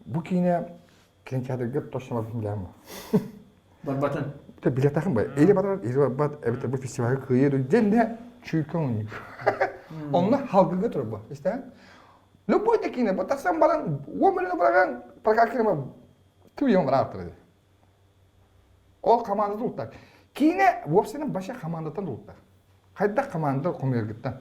Бу кейіне кенчадырға точно бар білем. Барбатын. Те билет тахын бай. Эли бар, эли бар, эбите бу фестиваль кыйды. Дәнне чүйкөн. Онны халкыга турып ба, истә? Любой такие, вот так сам балан, уомлен бараган, прокакирма, ты ем раптырды. Ол команда дултак. Кине вовсенен баша командатан дултак. Хайда команда комергиттан.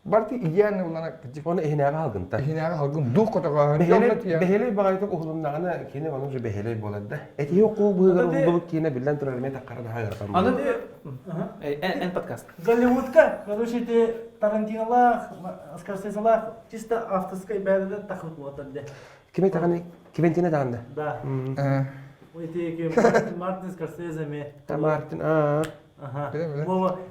Барты идеяны улана кичик. Оны эхинәгә алгын та. Эхинәгә халкын дук котага. Бехелей багайтык угулундагына кине оның же бехелей болады. Эти оқу буйгар угулук кине билен турар мен таккарда хагар. Аны эн подкаст. Голливудка, короче, те Тарантиналар, Скорсезелар, чисто авторской бәрі тақылып отырды. Кеме таганы, Квентина тагында. Да. Эти Мартин Скорсезе ме. Мартин, Ага.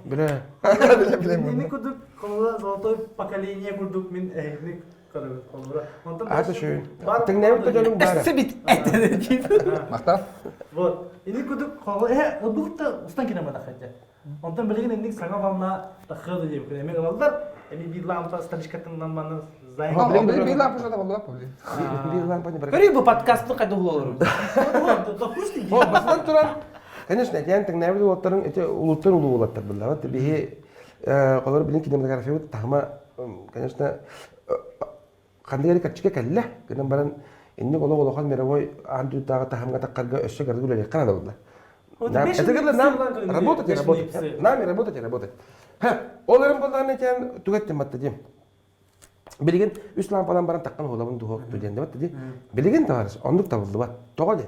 Біле. Биле. Мен күрдік, қолыра золотой поколение күрдік, мен әйгілік қолыра. Аты шөй. Тіңнәуі төжінің бары. Сібит әттеді дейді. Мақтан? Вот. Енді күрдік қолыра, бұлықта ұстан кенема тақайды. Онтан білеген ендік саңа балына тақырды деп көреме қалдар. Эми bir lampa статичкатынан маны займ. Bir lampa şurada buldu bak. Bir lampa не Көрей бұл подкастты қайда ұлылыр. Допустим. О, басынан туран. Конечно, тән тіңнәуі оттарын эти улуттан улу болаттар білді. Вот бихи қолар білін кинематография вот тағыма, конечно, қандай әрі кәтчіке кәлі. Көнен баран енді қолы-қолыған мировой андудағы тағымға таққарға өсі кәрді өлелі қанада болды. Это говорит, нам работать и работать. Нами работать и работать. Оларым боларны тен түгеттен батты дем. Билеген үс лампадан баран таққан олабын дұғық түденде батты де. Билеген таварыш, ондық табылды бат. Тоға де.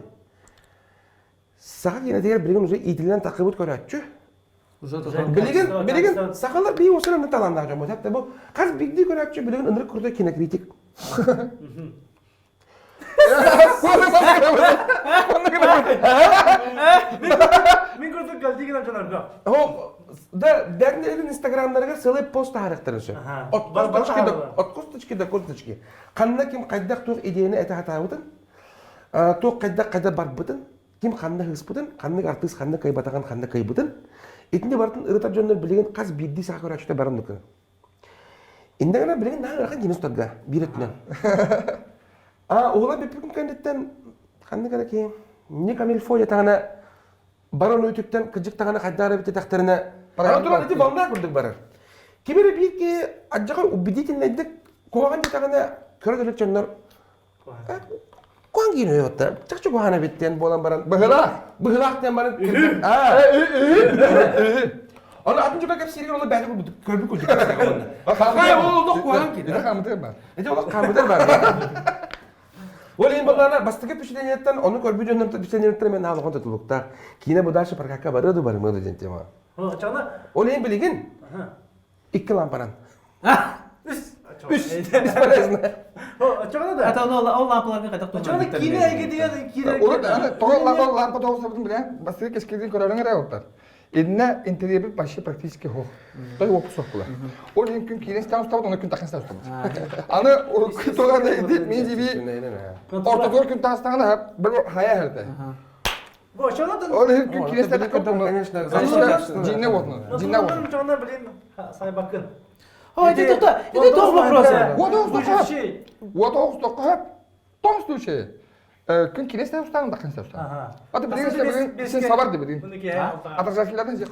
Сақа кені дегер билеген уже итілінен таққы бұд көрі атчы. Билеген сақалар бей осырын таландағы жамы. Тәпті бұл қаз бигді көрі атчы билеген ұнырық күрді кинокритик. Мен көрдік галдеген амчалар ба. Да, дәрнелерін инстаграмдарға сылай пост харақтырыншы. Откосточки да косточки. Қанна кем қайдақ туқ идеяны әті хата бұтын, туқ қайда бар бұтын, кем қанна хыз бұтын, қанны артыс, қанны кай батаған, қанны кай бұтын. Етінде бартын ұрытар жондар білеген қаз бидді сақа көрі ашыта барым дүкіні. Индағына білеген нағын рақын кені ұстадға, бір өтінен. Оғыла бепіркін кәндеттен, қанны қара кейін, не камильфо етағына барон өтіктен кыжық тағана қайдағыра бітті тақтарына тұран еті балына көрдік барар. Кемері бір ке аджаға убедительнайдық қоған етағына көрі дөлік жонлар қоған кейін өйотта. Чақчы қоғана беттен болан баран. Бұғылақтен баран. Оны атын жүға кәп серген олы бәді көрбі көрдік. Hayır, o da kualan ki. Bir de kamıtı var. O kamıdır var. Ол ең балалар бастығы впечатлениеттен, оны көрбі жөннен впечатлениеттен мен алған тұтылықта. Кейіне бұл дальше паркакка барыды барым өді ден тема. Ол ең білеген, 2 лампаран. Үш полезно. Ата ол лампаларга кайтак турмай. Чана кинеге деген Olur da toğul lampa toğul sabun bile bastırı keskiden körelene kadar oltar. Edine interior başı praktiki ho. Toy oku sokula. O gün kines tam tutabı onu gün takın sağ tutabı. Ana o kutuğa da edip mezi bir ortadoğu gün tasdağına hep bir haya herde. Bu çana da O gün kines de tutabı. Cinne oldu. Cinne oldu. Çana bilin. Say bakın. Ой, ты тут, это тоже вопрос. Вот он столько hep. Том случае. Gün kines de tutabı takın sağ tutabı. Hatta bir sen sabar de bilin. Atarjatlardan ziyade.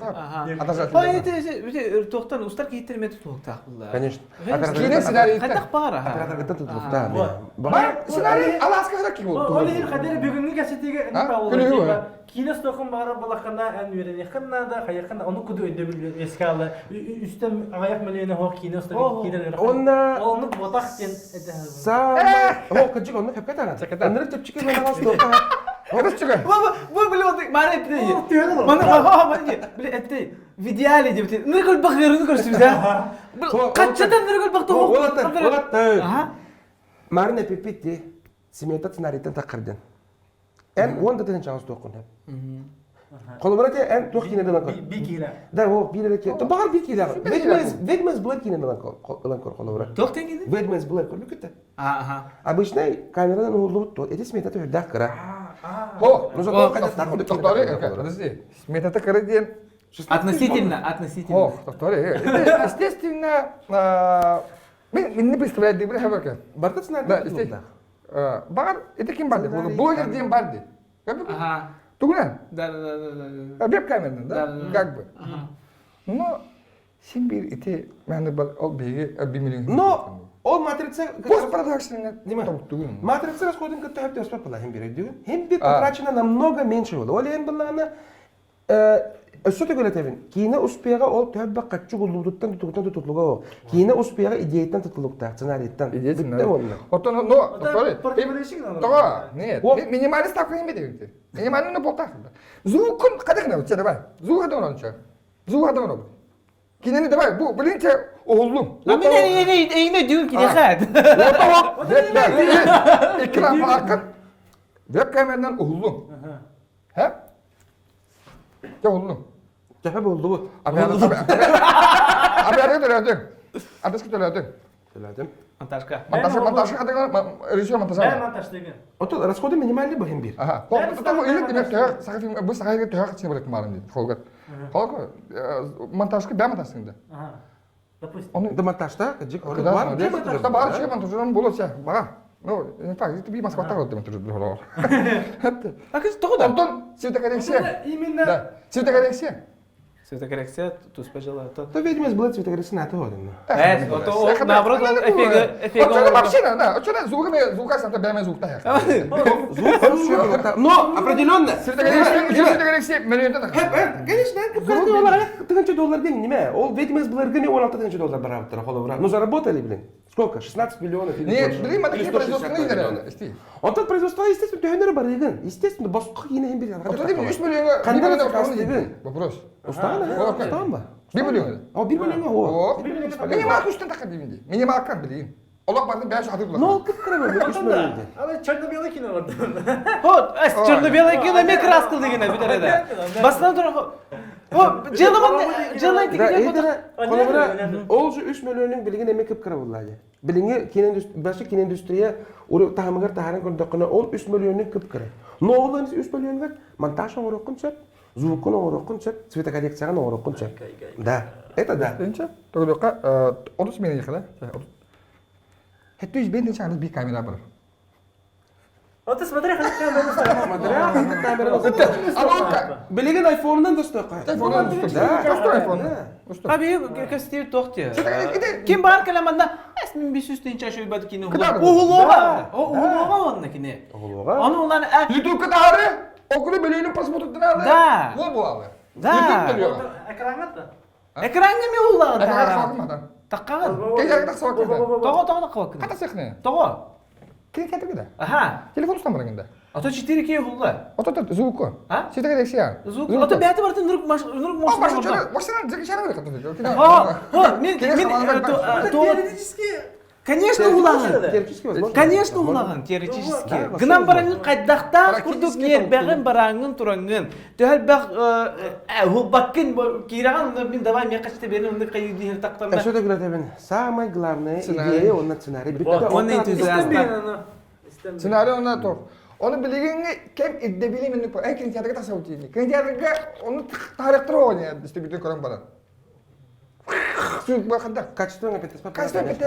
Atarjatlardan. Ой, это тоқтан устар кейтерме тұтылықтақ бұлар. Конечно. Kines senaryo. Қайтақ бар. Атаргатта тұтылықта. Бар senaryo Alaska kadar ki oldu. Олар кадер бүгүнкү касетеге Күнүгү. Кинес токун бара балакана ан үйрен якында да каякында аны куду өйдө билген эскалы үстем аяк мелене хо кинес токун кинер. Онна Оны ботак ден Сама. О, кыжык оны кепке тара. Аныр тепчике мен ага стопта. Orası çıkıyor. Bu biliyorduk. Bana etti. Bana bile etti. Videali diye bitti. Ne kadar bakıyoruz görürsünüz ha. Kaççadan ne kadar baktı o. Олатты. Марне пипити. Семейта сценарийтен такырдын. En 10 tane chance dokun hep. Kolumrate en tuh kine dalan kor. Bir kilo. Da o bir leke. To bağır bir kilo. Ведьмас блэк kine dalan kor kolumrate. Çok tengiydi. Ведьмас блэк kor lükütte. Aha. Обычный камерадан уğurlu to. Eti smeta to hürdак kara. Ho. Ну зато когда так вот Doktori. Подожди. Метата карадиен. Относительно. О, doktori. Естественно, мен не представляю, где бы хабака. Барта сценарий. Да, естественно. Бар, это кем барды? Блогер дем барды. Ага. Тугнан. Да. Веб-камерный, да? Да. Как бы. Но сен bir ити мәні бар, ол беге 1 миллион. Но ол матрица Постпродакшн Дима, тугнан. матрица расходын кытта хеп теспа пала хем береді. Хем бир потрачено намного меньше было. Ол ен булана Өссөтө көлөтөбүн. Кийине успега ол төббө каччу гулдуттан тутулуга о. Кийине успега идеяттан тутулукта, сценарийттан. Отон, но, тога, нет. Минималист ставка не бедевинти. Минимальный на полтах. Звукун кадыгна уча давай. Звук хадам ранча. Звук хадам роб. Кинени давай, бу билинче оğlum. Lan ben yine diyorum ki ne kadar. Ekran bakın. Webkameradan oğlum. He? Ya oğlum. Tepe oldu bu. Abi döndün. Adres döndün. Söyledim. Montajka. Montaj kadar rejisör montaj. Ben montaj деген. Oto расходы минимальный bu hem bir. Aha. Tamam öyle demek ya. Sakın bu sakın tüyak için bırakın malum dedi. Kolgat. Kolgat. Montajka ben montajsında. Aha. Допустим. Onu Да монтажда, кыжык. kadar var. Da var şey montajından bulursa. Bak. No, en fact, itu bir maskota oldu montaj dulu. Akış toğda. Антон, сюда коррекция. Именно. Да. Сюда коррекция. Света коррекция, тут спожила. То ведьма с блэк цвета красина то один. Это наоборот эффект. Вот вообще, да. Вот что звука сам то бяме звук так. Звук хороший. Но определенно. Сюда коррекция, миллион так. Конечно, $40 $1000 değil mi? O ведьма с блэк не $16 барабар холовра. Ну заработали, блин. Сколько? 16 миллионов или Нет, блин, мы такие производственные лидеры. Он тот производство, естественно, төгөнөр бар егин. Естественно, боско кийин hem bir. Вот это 3 миллиона. Кандай да Вопрос. Устан, устан ба? 1 миллион. О, 1 миллион о. Минимал үстен такат дейминди. Минимал кан билейин. Олақ бардың бәрі шатыр Ne oldu kıra böyle 3 milyon. Але черно-белый кино var. Вот, черно-белое кино мен краскал деген bir derede. Басынан тұр. О, жылы Kolabora olcu 3 milyonun bilgin emek kıp kıra bulladı. Bilingi başka kin endüstriye uru tahamıgar taharan kontakına ol 3 milyonun kıp kıra. Ne oldu 3 milyon var? Монтажын орокун чөп, звукун орокун чөп, цветокоррекцияны орокун чөп. Да, это да. Дэнче, тогдоқа 30 миллион якыла. Хетто 100 бен чаңыз bir камера бар. Вот ты смотри, как камера. Билигин айфондан да стока. Айфондан да стока. Просто айфон. Abi köstür toxtu. Kim бар каламанда? Эсмин 500 тенча шөй бат кино. Угулога. Угулога онна кине. Угулога. Аны улан YouTube тары. Окулы бөлөнүн просмотрдан алды. Да. Вот bu abi. Да. YouTube duruyor. Экранга да? Экранга ми уллаган Ага, тахара. сакым адам. Таққан. Кеге так сакым. Тоғы қабақын. Ката сехне. Тоғы. Кеге кетип да. Аха. Телефон ұстамырыңында. Ато 4К hulла. Ото звуко. А? Сите керексия. Звук. Ато бәті барды нұрық О, башы машина. чөре, башынан жеке шара берек. Конечно, уллаган. Теоретически возможно. Конечно, уллаган, теоретически. Гынан бараңын қайдақтақ құрдық нер бәғын бараңын тұраңын. Төхіл бәқ бақын кейраған мен давай мен қашты берін онды қайы дейір тақтарына. Что ты говоришь, самая главная идея, он на сценарий. Он энтузиаст. Сценарий ona tor. Onu bilgini kem idde bilemin bu. En kintiyaga tasavvutini. Kintiyaga onu tarihtir o ne işte bütün koran bana. Süt bakanda. Качество на 5 Качество на 5.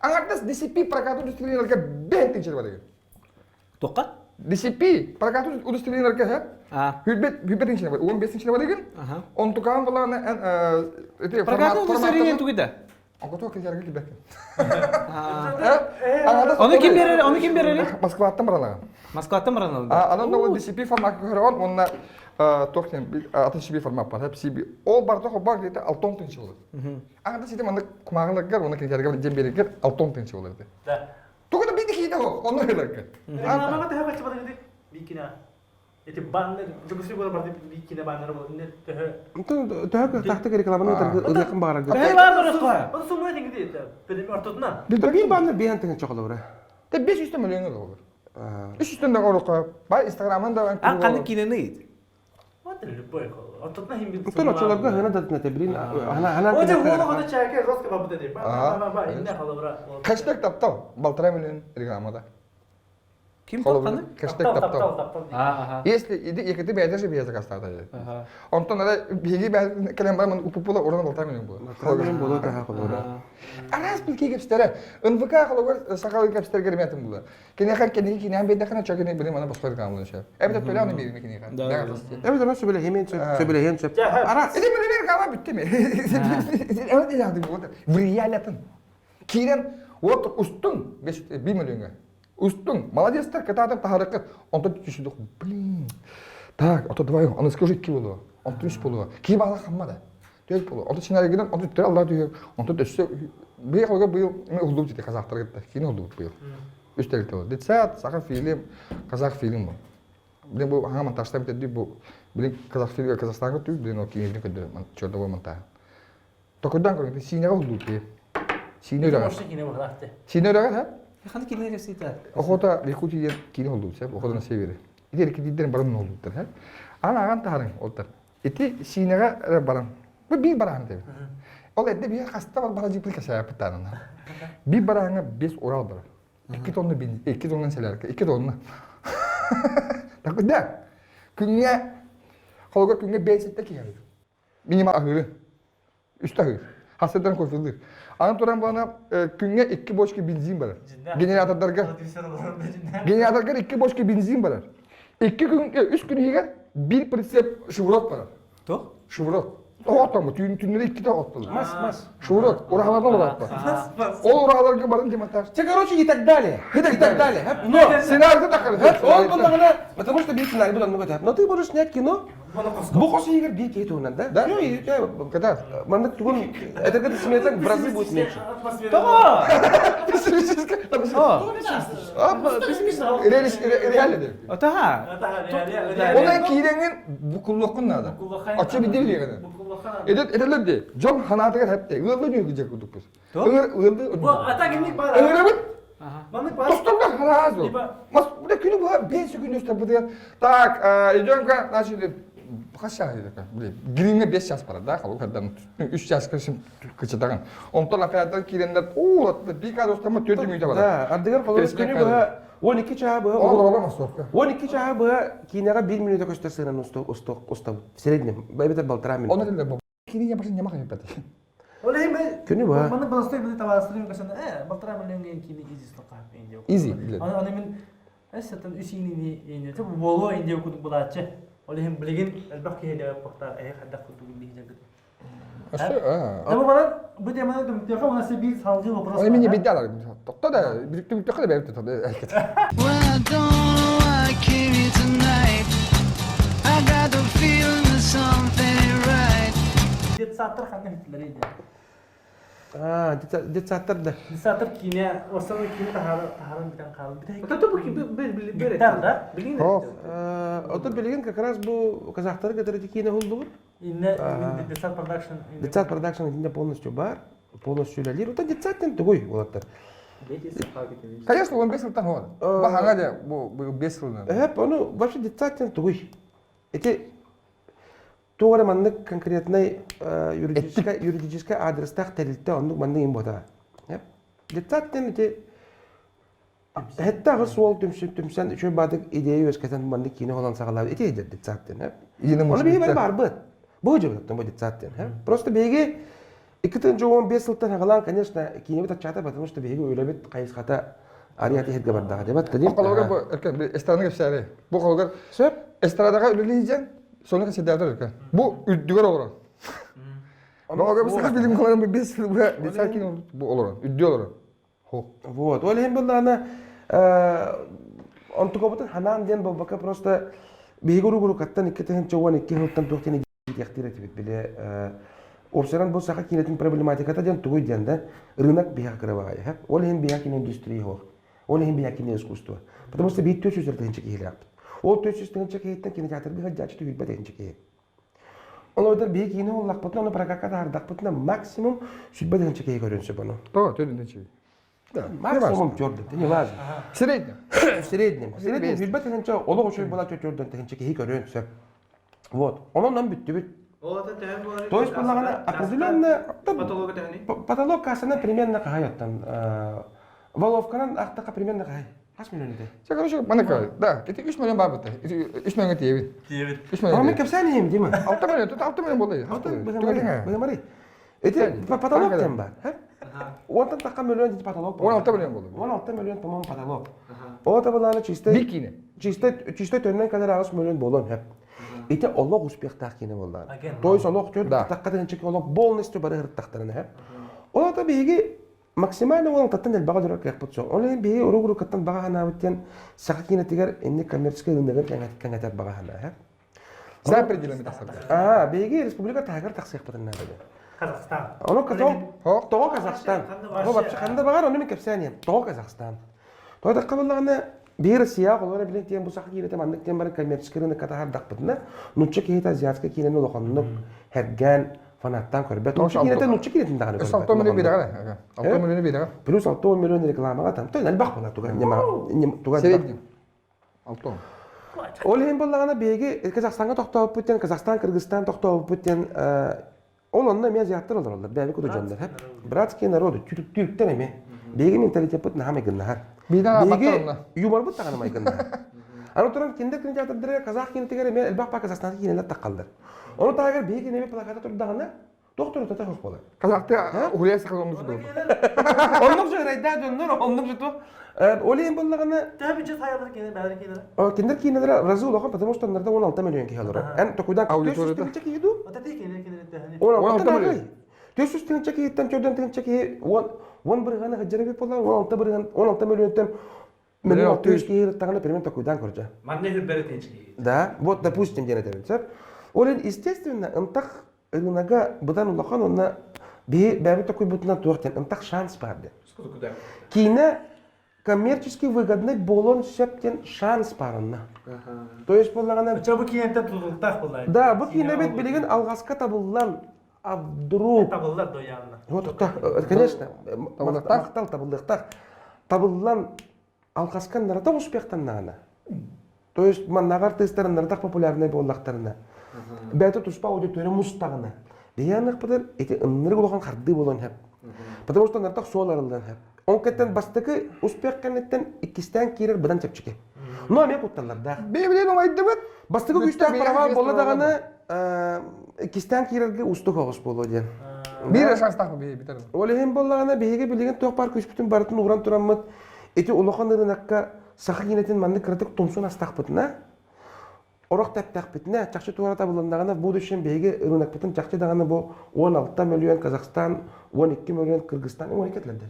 Angartas DCP прокату удостоверенияға бен тинчер бар екен. Тоққа? DCP прокату удостоверенияға хүбет тинчер бар. 15-ші бар екен. Он тұқаған болағына Прокату удостоверение тугида. Аңғытуға кинтияға келбек. Оны кем берер? Оны кем берер? Москваттан баралаған. Москваттан баран Анан да DCP формат көрөн, онна тоқтен DCP формат бар. DCP ол бар тоқ бар дейді 6 тынчы болады. Аңда сите мында кумагылыгар, оны кинтияға жем берекер 6 тынчы болады. Да. Тоқта биди кейде о, оны өлөк. Анамага тәһә качып барды дип. Бикина. Эти банны, дүгүсү болар барды бикина баннары болду. Тәһә. Так тактика рекламаны ылакын багара. Бәй бар рысқа. Оны сумай диңги дейт. Бедем ортотна. Bir bandı bir antını çok olur. Те 500 миллион olur. 300 тонна орукка. Бай Инстаграмда А қаны кинені еді? Ватыр бой. Ортотна хим бит. Тolo çolabga hana da tebrin hana Оде голого чайка роска бабы dedi. Ба, инде халыбра. Хэштег таптау. 1,5 миллион рекламада. Ким тоққаны? Хэштег таптау. Если иди екети бәдәше бия закастар да. Онтон да биги бә келем бар мен упупула орын 1,5 миллион бу. Problem bolu da haklı. Арас билки кепстәре. НВК халыгы сакалы кепстәр герметим булды. Кинехан кинехан бәдәхәне чагыны билем ана башка рекламада шә. Әбдә төләүне бирме кинехан. Evet ama söyle hemen söyle hemen söyle. Aras. Иди мен реклама битте ме. Әмәт яды бу. В реалиятын. Кирен вот устун 1 миллионга. Устун, молодецтер, кататым тахарыкыт. Онто түшүдүк. Блин. Так, ото давай, аны скажи 2 болу. Онто 3 болу. Ки бала хаммада. 4 болу. Ото сценарийден, ото түтөр алла дүйө. Онто төсө. Быйылга быйыл мен улдуп жите казактар кетти. Кино улдуп быйыл. Үстелте бол. Дитсат, сака фильм, казак фильм бу. Билен бу хаңа монтажда битти бу. Билен казак фильм, Казахстанга түк, билен о кино көдө. Чордо бу монтаж. Токодан көрүн, синега улдуп. Синега. Синега, Қаны кинені ресейті? Охота Якутия кино oldu sen, okodan severi. İleri gididlerin barın oldu der. Ana agan taharın oldu. Eti sinega barın. Bu bir barın dedi. Ol edde bir hasta var barajı plika şey yapıtanın. Bir barına 5 oral bar. 2 tonlu bin, 2 tonlu seler, 2 tonlu. Takıda. Künye kolga künye 5 sette ki yani. Minimal ahırı. Üst ahır. Hastadan koyuldu. Anatoran bana künye 2 boşki benzin var. Generatorga 2 boşki benzin var. 2 gün, 3 gün higer bir pritsep şuvrot var. Тоқ? Şuvrot. O atma, tünleri 2 de attılar. Mas. Şuvrot, oralardan var atma. O oralarga barın cemaatler. Короче, и так далее. И так далее. Но сценарийde takarız. Он было потому что бить сценарий было много. Но ты можешь снять кино. Bu хош игр бить эту надо, да? Да? Когда? Манда тугун это когда сметак в разы будет меньше. Тоға! Реалиdir. Отаға? Ondan kiyilenin bukullukun nada. Açı bir dil yani. Edeler de. John Hanatıgar hep de. Iğırlı diyor gıcak uduk biz. Iğırlı. Bu ata günlük var. Iğırlı mı? Manlık var. Dostumlar haraz o. Mas bu da günü bu. Ben şu günü üstü bu diye. Tak. Edionka nasıl dedi. Kaç yaş dedi. Girime 5 yaş para da. Kalı kadar 3 yaş kışım kıçıdan. Ondan aferden kiyilenler. Ooo. Bir kadar dostuma 4 milyon var. Да, ардыгар колорус күнү bu 12 çağı bu. Olur olamaz sokka. 12 çağı bu кинега 1 минута көстө сырын устав. В среднем. Бәбете 1,5 минут. Onu dedi bu. Kini yapasın yamak yapatı. Oleh ben. Күнү bu. Mana balastay bunu tavasırım kasanda. Baltara men ngen kini easy stoka indi. Easy. Ana men esatan üsini indi. Tabu bolo indi okuduk bulaçı. Oleh hem bilgin elbak ki hede pakta hadda kutuk indi jagat. Ama bana bu demana dum tiaka ona se bir savcı вопрос. Onu meni biddalar. Tokta da birlikte kadar belki tadı. Well, I don't know why I came here tonight. I got the feeling that something ain't right. детсаттар ханна хитлери иде. Детсаттар да. Детсаттар кине, осал кине тахарын битен калды. Это bu ki bir Да. bilin. Ото билген как раз бу казахтар которые кине huldu бар. Инне детсат продакшн. Детсат продакшн инде полностью бар, полностью лалир. Ото детсаттен тугой болаттар. Конечно, он 5 жылдан хор. Баханга да бу 5 жылдан. Хеп, оно вообще детсаттен тугой. Эти тугара маннык конкретный юридический адрестах терилте оннук маннык им бота. Хеп. Детсаттен эти Хәтта гысуал төмсән өчен бадык идея өскәтән манны кине холан сагалар ите детсаттен. Оны бие бар бит. Бу җибәттән бу детсаттен. Просто беге 2015 елдан хагалан, конечно, кине бит чата, потому что беге өйлә бит кайыс хата арияты хәтгә бардага деп атты. Бу калган бу эркән эстрадага эшләре. Бу калган Сөп эстрадага үлелейҗән, соны кәсәдәдер эркән. Бу үддүгәр олар. Бага бу сәхәт билим калган бу 5 жыл бу детсаттен бу олар. Үддү олар. Вот. Ол hem буллана онтугобутун ханан ден бабака просто бейгуру каттан иккетен чогон икки хылтан токтен яктыр этибит биле орсаран бу саха кинетин проблематиката ден тугуй ден рынок бия кырабай хап ол hem бия кине индустрия хор ол hem бия кине искусство потому что бит төсү жерден чекилеп ол төсү жерден чекиеттен кинотеатр би хаджачы түгүл бетен чекиеп ол ойдар бия кине ол лакпытын оны прокатка ардакпытына максимум сүтбеден чекиеп көрүнсө буну То, төдүндөн чеги. максимум чордун не важно Средний. в среднем билбет дегенче олог ошой бала чөчөрдөн дегенче ки көрөнсө вот онон бүттү бүт то есть балагана определенно потолок касына примерно каяттан воловканан актака примерно кай каш миллион иде Короче, манека, да, эти 3 миллион бар бит. 3 миллион тиеби. 3 ама миллион. кепсани им дима 6 миллион, тут 6 миллион болды. бегамари эти потолок тем бар онтан така миллион дип потолок 16 миллион болды. 16 миллион по-моему потолок ота баланы чисто Bir kine. чисто төннен кадar агыс миллион болон хеп ите олог успехтах кине болду то есть олог төр такка дегенче олог полностью бары хырттактарына хеп ота биги максимально ол таттан ел бага дөрөк як бутсо ол биги уругуру каттан бага хана биттен сака кине тигер энне коммерческий рыногын каңатат бага хана хеп За пределами так биги республика тагыр таксык бутынна беде Казахстан. Оно Того Казахстан. Ну вообще ханда багар оны мен кепсәне. Того Казахстан. Той да кабыллаганы бир Россия голора билен тем бу сакы кирете мандык тем бар коммерческий рынок ката хардак битне. Нучча киета азиатка кинене лохонны херген фанаттан көрбөт. Нучча кирете нучча киретин даганы. 6 миллион бирага. 6 миллион бирага. Плюс 6 миллион рекламага там. Той албак бола туга нема туга. Средний. 6. Ол hem боллаганы беги Казахстанга токтоп бүттен, Казахстан, Кыргызстан токтоп бүттен ол онна мен зияттар олар. Бәби куду жандар. Братские народы, түрктер эме. Беги менталитет бут нахам игыннахар. Бидана баттарына. Юмор бут таганы майгыннахар. Аны туран киндер кинотеатрдер казах кинотеатрдер мен элбак па Казахстанга кинелер таккалдар. Оны тагыр беги неме плаката турдаганы доктор тота хос болар. Казакта улия сакалымыз болды. Оннук жырайда дөннөр, оннук жыту. Олен боллаганы Та бюджет хаялар кине бәлер кине. киндер кинелер разы улахан, потому что нарда 16 миллион киялар. Эн токудан Аудиторияда. көтөсүз киду. Ота тик кине тәһәни. 16 миллион. Төсүз теңче киеттен чөдөн теңче ки 10 бир гана хаҗыры бит болар 16 миллионтен миллион 600 киер тагына примерно токудан көрҗә. Манне хиббере тенчки. Да, вот допустим дене дәвет. Олен естественно ынтак рынога будан улахан онна бәбе такой бутна туактен ынтак шанс барды. Кине коммерчески выгодный болон септен шанс барынна. То есть боллагана Чабы кинеттен тутултак булды. да, бу кине бит билеген алгаска табылган абдуру. Табылдар доянна. Вот так, конечно, мактал табылдыктак. Табылган алгаскан нарата успехтан нана. То есть маннагар тестерин нарата популярный боллактарына. Бәте туспа аудитория мустагына. Диянык бидер эти ынныры болгон харды болон хеп. Потому что нарата соларылдан хеп. Он кеттен бастыкы успех кенеттен икистен кирер бидан чепчике. Но мен кутталар да. Бебилен оңайды бит. Бастыкы күчтән права болла даганы икистен кирерге устук агыс боло ден. Бир шанс так битер. Олем боллагана беге билеген ток бар күч бүтүн бартын уран тураммыт. Эти улахан рынокка сахы кинетин манды кратык томсун астак битна. Орак таптак битне чакчы туарата булындаганы в будущем беге рынок бүтүн чакчы даганы бу 16 миллион Казахстан, 12 миллион Кыргызстан, 12 лерде.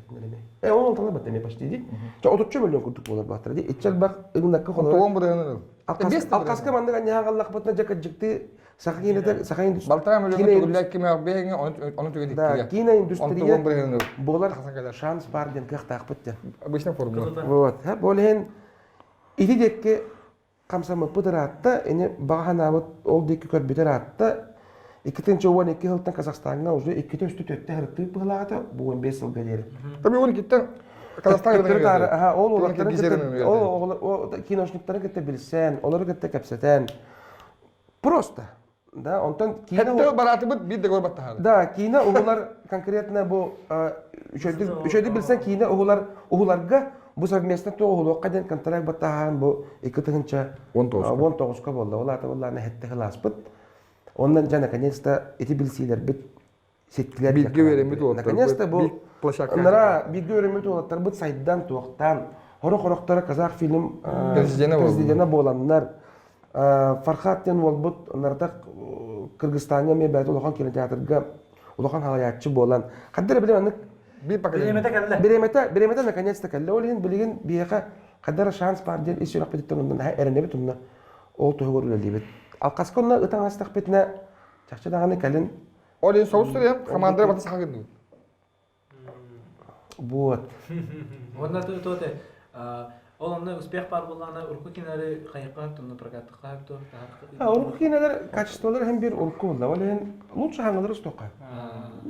16 лер битне почти ди. 30 миллион курдук болар бактыр ди. Ичел бак рынокка холор. Тоон бирен. Алкаска мандыга нягаллак битне жака жыкты Саха кине саха Балтара мөлөмө кине түгүлләк кеме бегең оны түгүлләк да килә. кино индустрия Оны болар тахсан кадar. шанс бар ден кыхтак битте. Обычно формула. Вот. Ха болен иди декке камсамы пыдыратта, эне багана вот ол декке көрбүтөратта 2012 жылдан Казахстанга уже 2-3 хырты пылагата бу 15 жыл бери. Таbii onu gittin Kazakhstan'a Ага, ол олардан Гизерин ол киношниктарын кетте билсен, олар кетте кепсетен. Просто, да, онтан кино Hette baratı bit bir de görbat tahar. да, кино угулар конкретно бу үшөйдү билсен кино угуларга бу совместно тоголукка ден контракт батахан бу 2-нчы 19-ка болду. Олар оларны хетте хыласпыт. Ондан жана наконец-то эти билсилер бит сеткилер. Билги беремит олар. Наконец-то бу площадка. Нара билги беремит олар бит сайттан туактан хорохтора казак фильм президенті боланнар. Фархаттен болбут онарда Кыргызстанга мен бәйт улахан кинотеатрга улахан халаятчы болан. Каддар билем Bir paket. беремете наконец-то келле олин билген бияка каддар шанс бар ден иширак беттен ондан эренебит онна ол төгөрүлө дибит. Ал касконна ытан астак бетне чакчадаганы келин Olin soğustur ya. Kamandara batı sakın diyor. вот. Онда тоте олонда успех бар болгана урку кинари кайыкка тунна прокаттыкка то. Урку кинелер качестволор hem bir урку болду. Олин лучше хаңылыр стокка.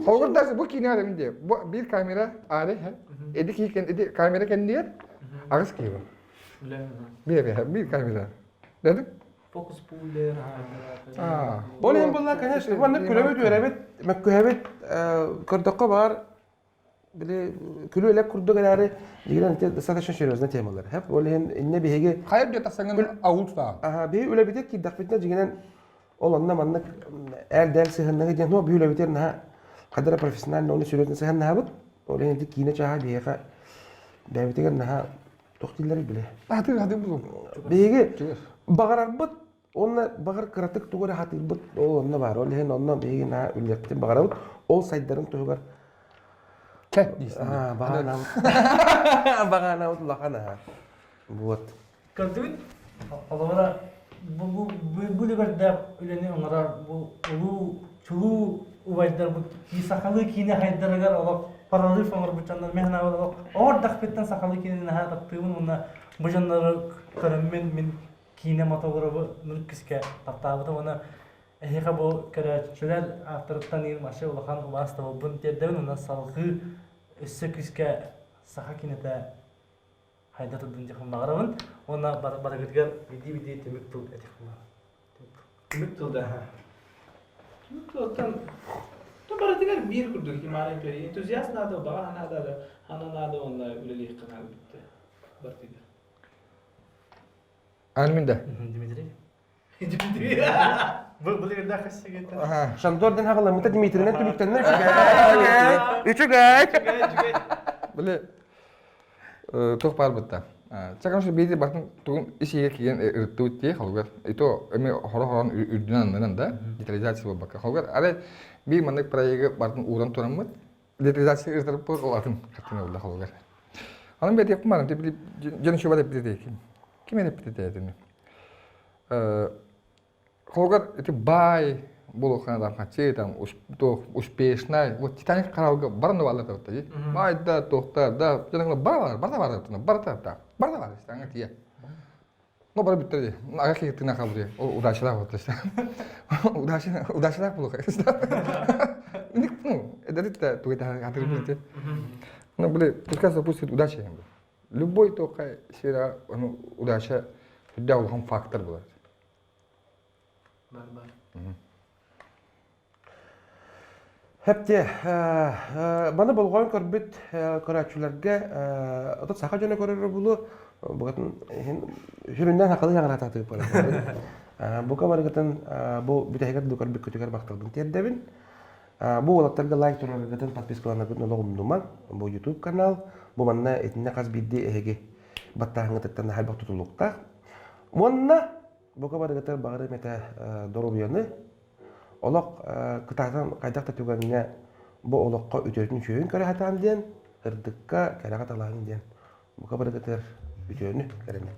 Halkın dersi bu kini adam diye. Bu bir kamera ağrı ha. Edik ilk edi kamera kendi yer. Ağız gibi. Bir kamera. Dedim? Фокус пулдер Олин болла конечно, баны күлөбөт өрөбөт, мәккөбөт көрдөккө бар. Биле күлө элек курдугалары дигән достаточно серьезный темалар. Хәп олин инне биһеге Hayır diye tasangın ağul tuta. Ага, бе үләбитек ки дәхбетне дигән ол онна манны әрдәл сыһыннагы дигән но бе үләбитер на кадәр профессиональ оны серьезный сыһынна бут. Олин ди кине чаһа биһега дәбитегә на тохтилләр биле. Hadi bu. Биһеге багарар бут, онна багар кратык тугары хатыр бут, ол онна бар. Олин онна биһеге на үләпте багарар бут. Ол сайдарын тугар Ket diyorsun. Bagana. Bagana utlakana. Вот. Кантын алара бу либердә үләне аңара бу чулу увайдар бу сакалы кине хайдаргар ала параллель фонгор бучандан мехна ала ор дакпеттен сакалы кине на тактыгын уна бу жаннары көрөммен мен кине мотографы нүккискә тактабыда уна эхе бу керәчләр авторлыктан ир машы улахан вастава бун тердән уна салгы өссөкискә саха кинете хайда tudun jakın bağırın, ona baragıtgar vidi temik tut etikler. Temik tut da. Temik tuttan. To baragıtgar bir kurdu ki maalesef peri. Entuziyast nada, bağ nada, hana nada onda üleli kanal bitti. Baragıtgar. Anminde. Dimitri. Bu lirda kaçtı gitti. Şandordan haqla mıta Dimitri'nin tülüktenler üçü Böyle çok var butta. Çakam şu bir de bakın tuğum işe kiyen ırtı diye halgar. Itu emi horon ürdünen da digitalizasiya bakka halgar. Are bir mandık proyekte bakın uğran turanmı digitalizasiya ırtırıp olatın katına oldu halgar. Anam bir de yapmadım. Tabii canım şu var bir de kim? Kime ne bir de dedin? Halgar itu bay bulu kan adam kaçı tam uspешный вот Титаник карауга барны валды да. Майда тоқтарда жаныңда бар бар станга тие. Но бар биттерди. Ага кетти на хабри. Удачалар вот işte. Удачалар булу кайсы. Ник ну, это тугай хатырбыты. Ну, блин, пускай запустит удача. Любой только сфера, ну, удача всегда он фактор был. Бар. Hepte bana bolğan körbet köräçülärge ata saha jana körür bulu bugatın hüründen haqalı yağına tatıp bara. Bu kamargatan bu bitehger du körbet kötüger baqtırdın terdebin. Bu olatlarga like turargatan подпискаларына nologumduman bu YouTube kanal bu manna etine qaz biddi ehege battahını tettan hal baq tutulukta. Monna bu kamargatan bağırı meta dorobyanı Олақ кытаатан қайдақта түгәніне бұл олаққа өтетін шөйін көрі хатан ден, ұрдыққа кәрі қаталағын ден. Бұқа бір кәтір өтені кәріне.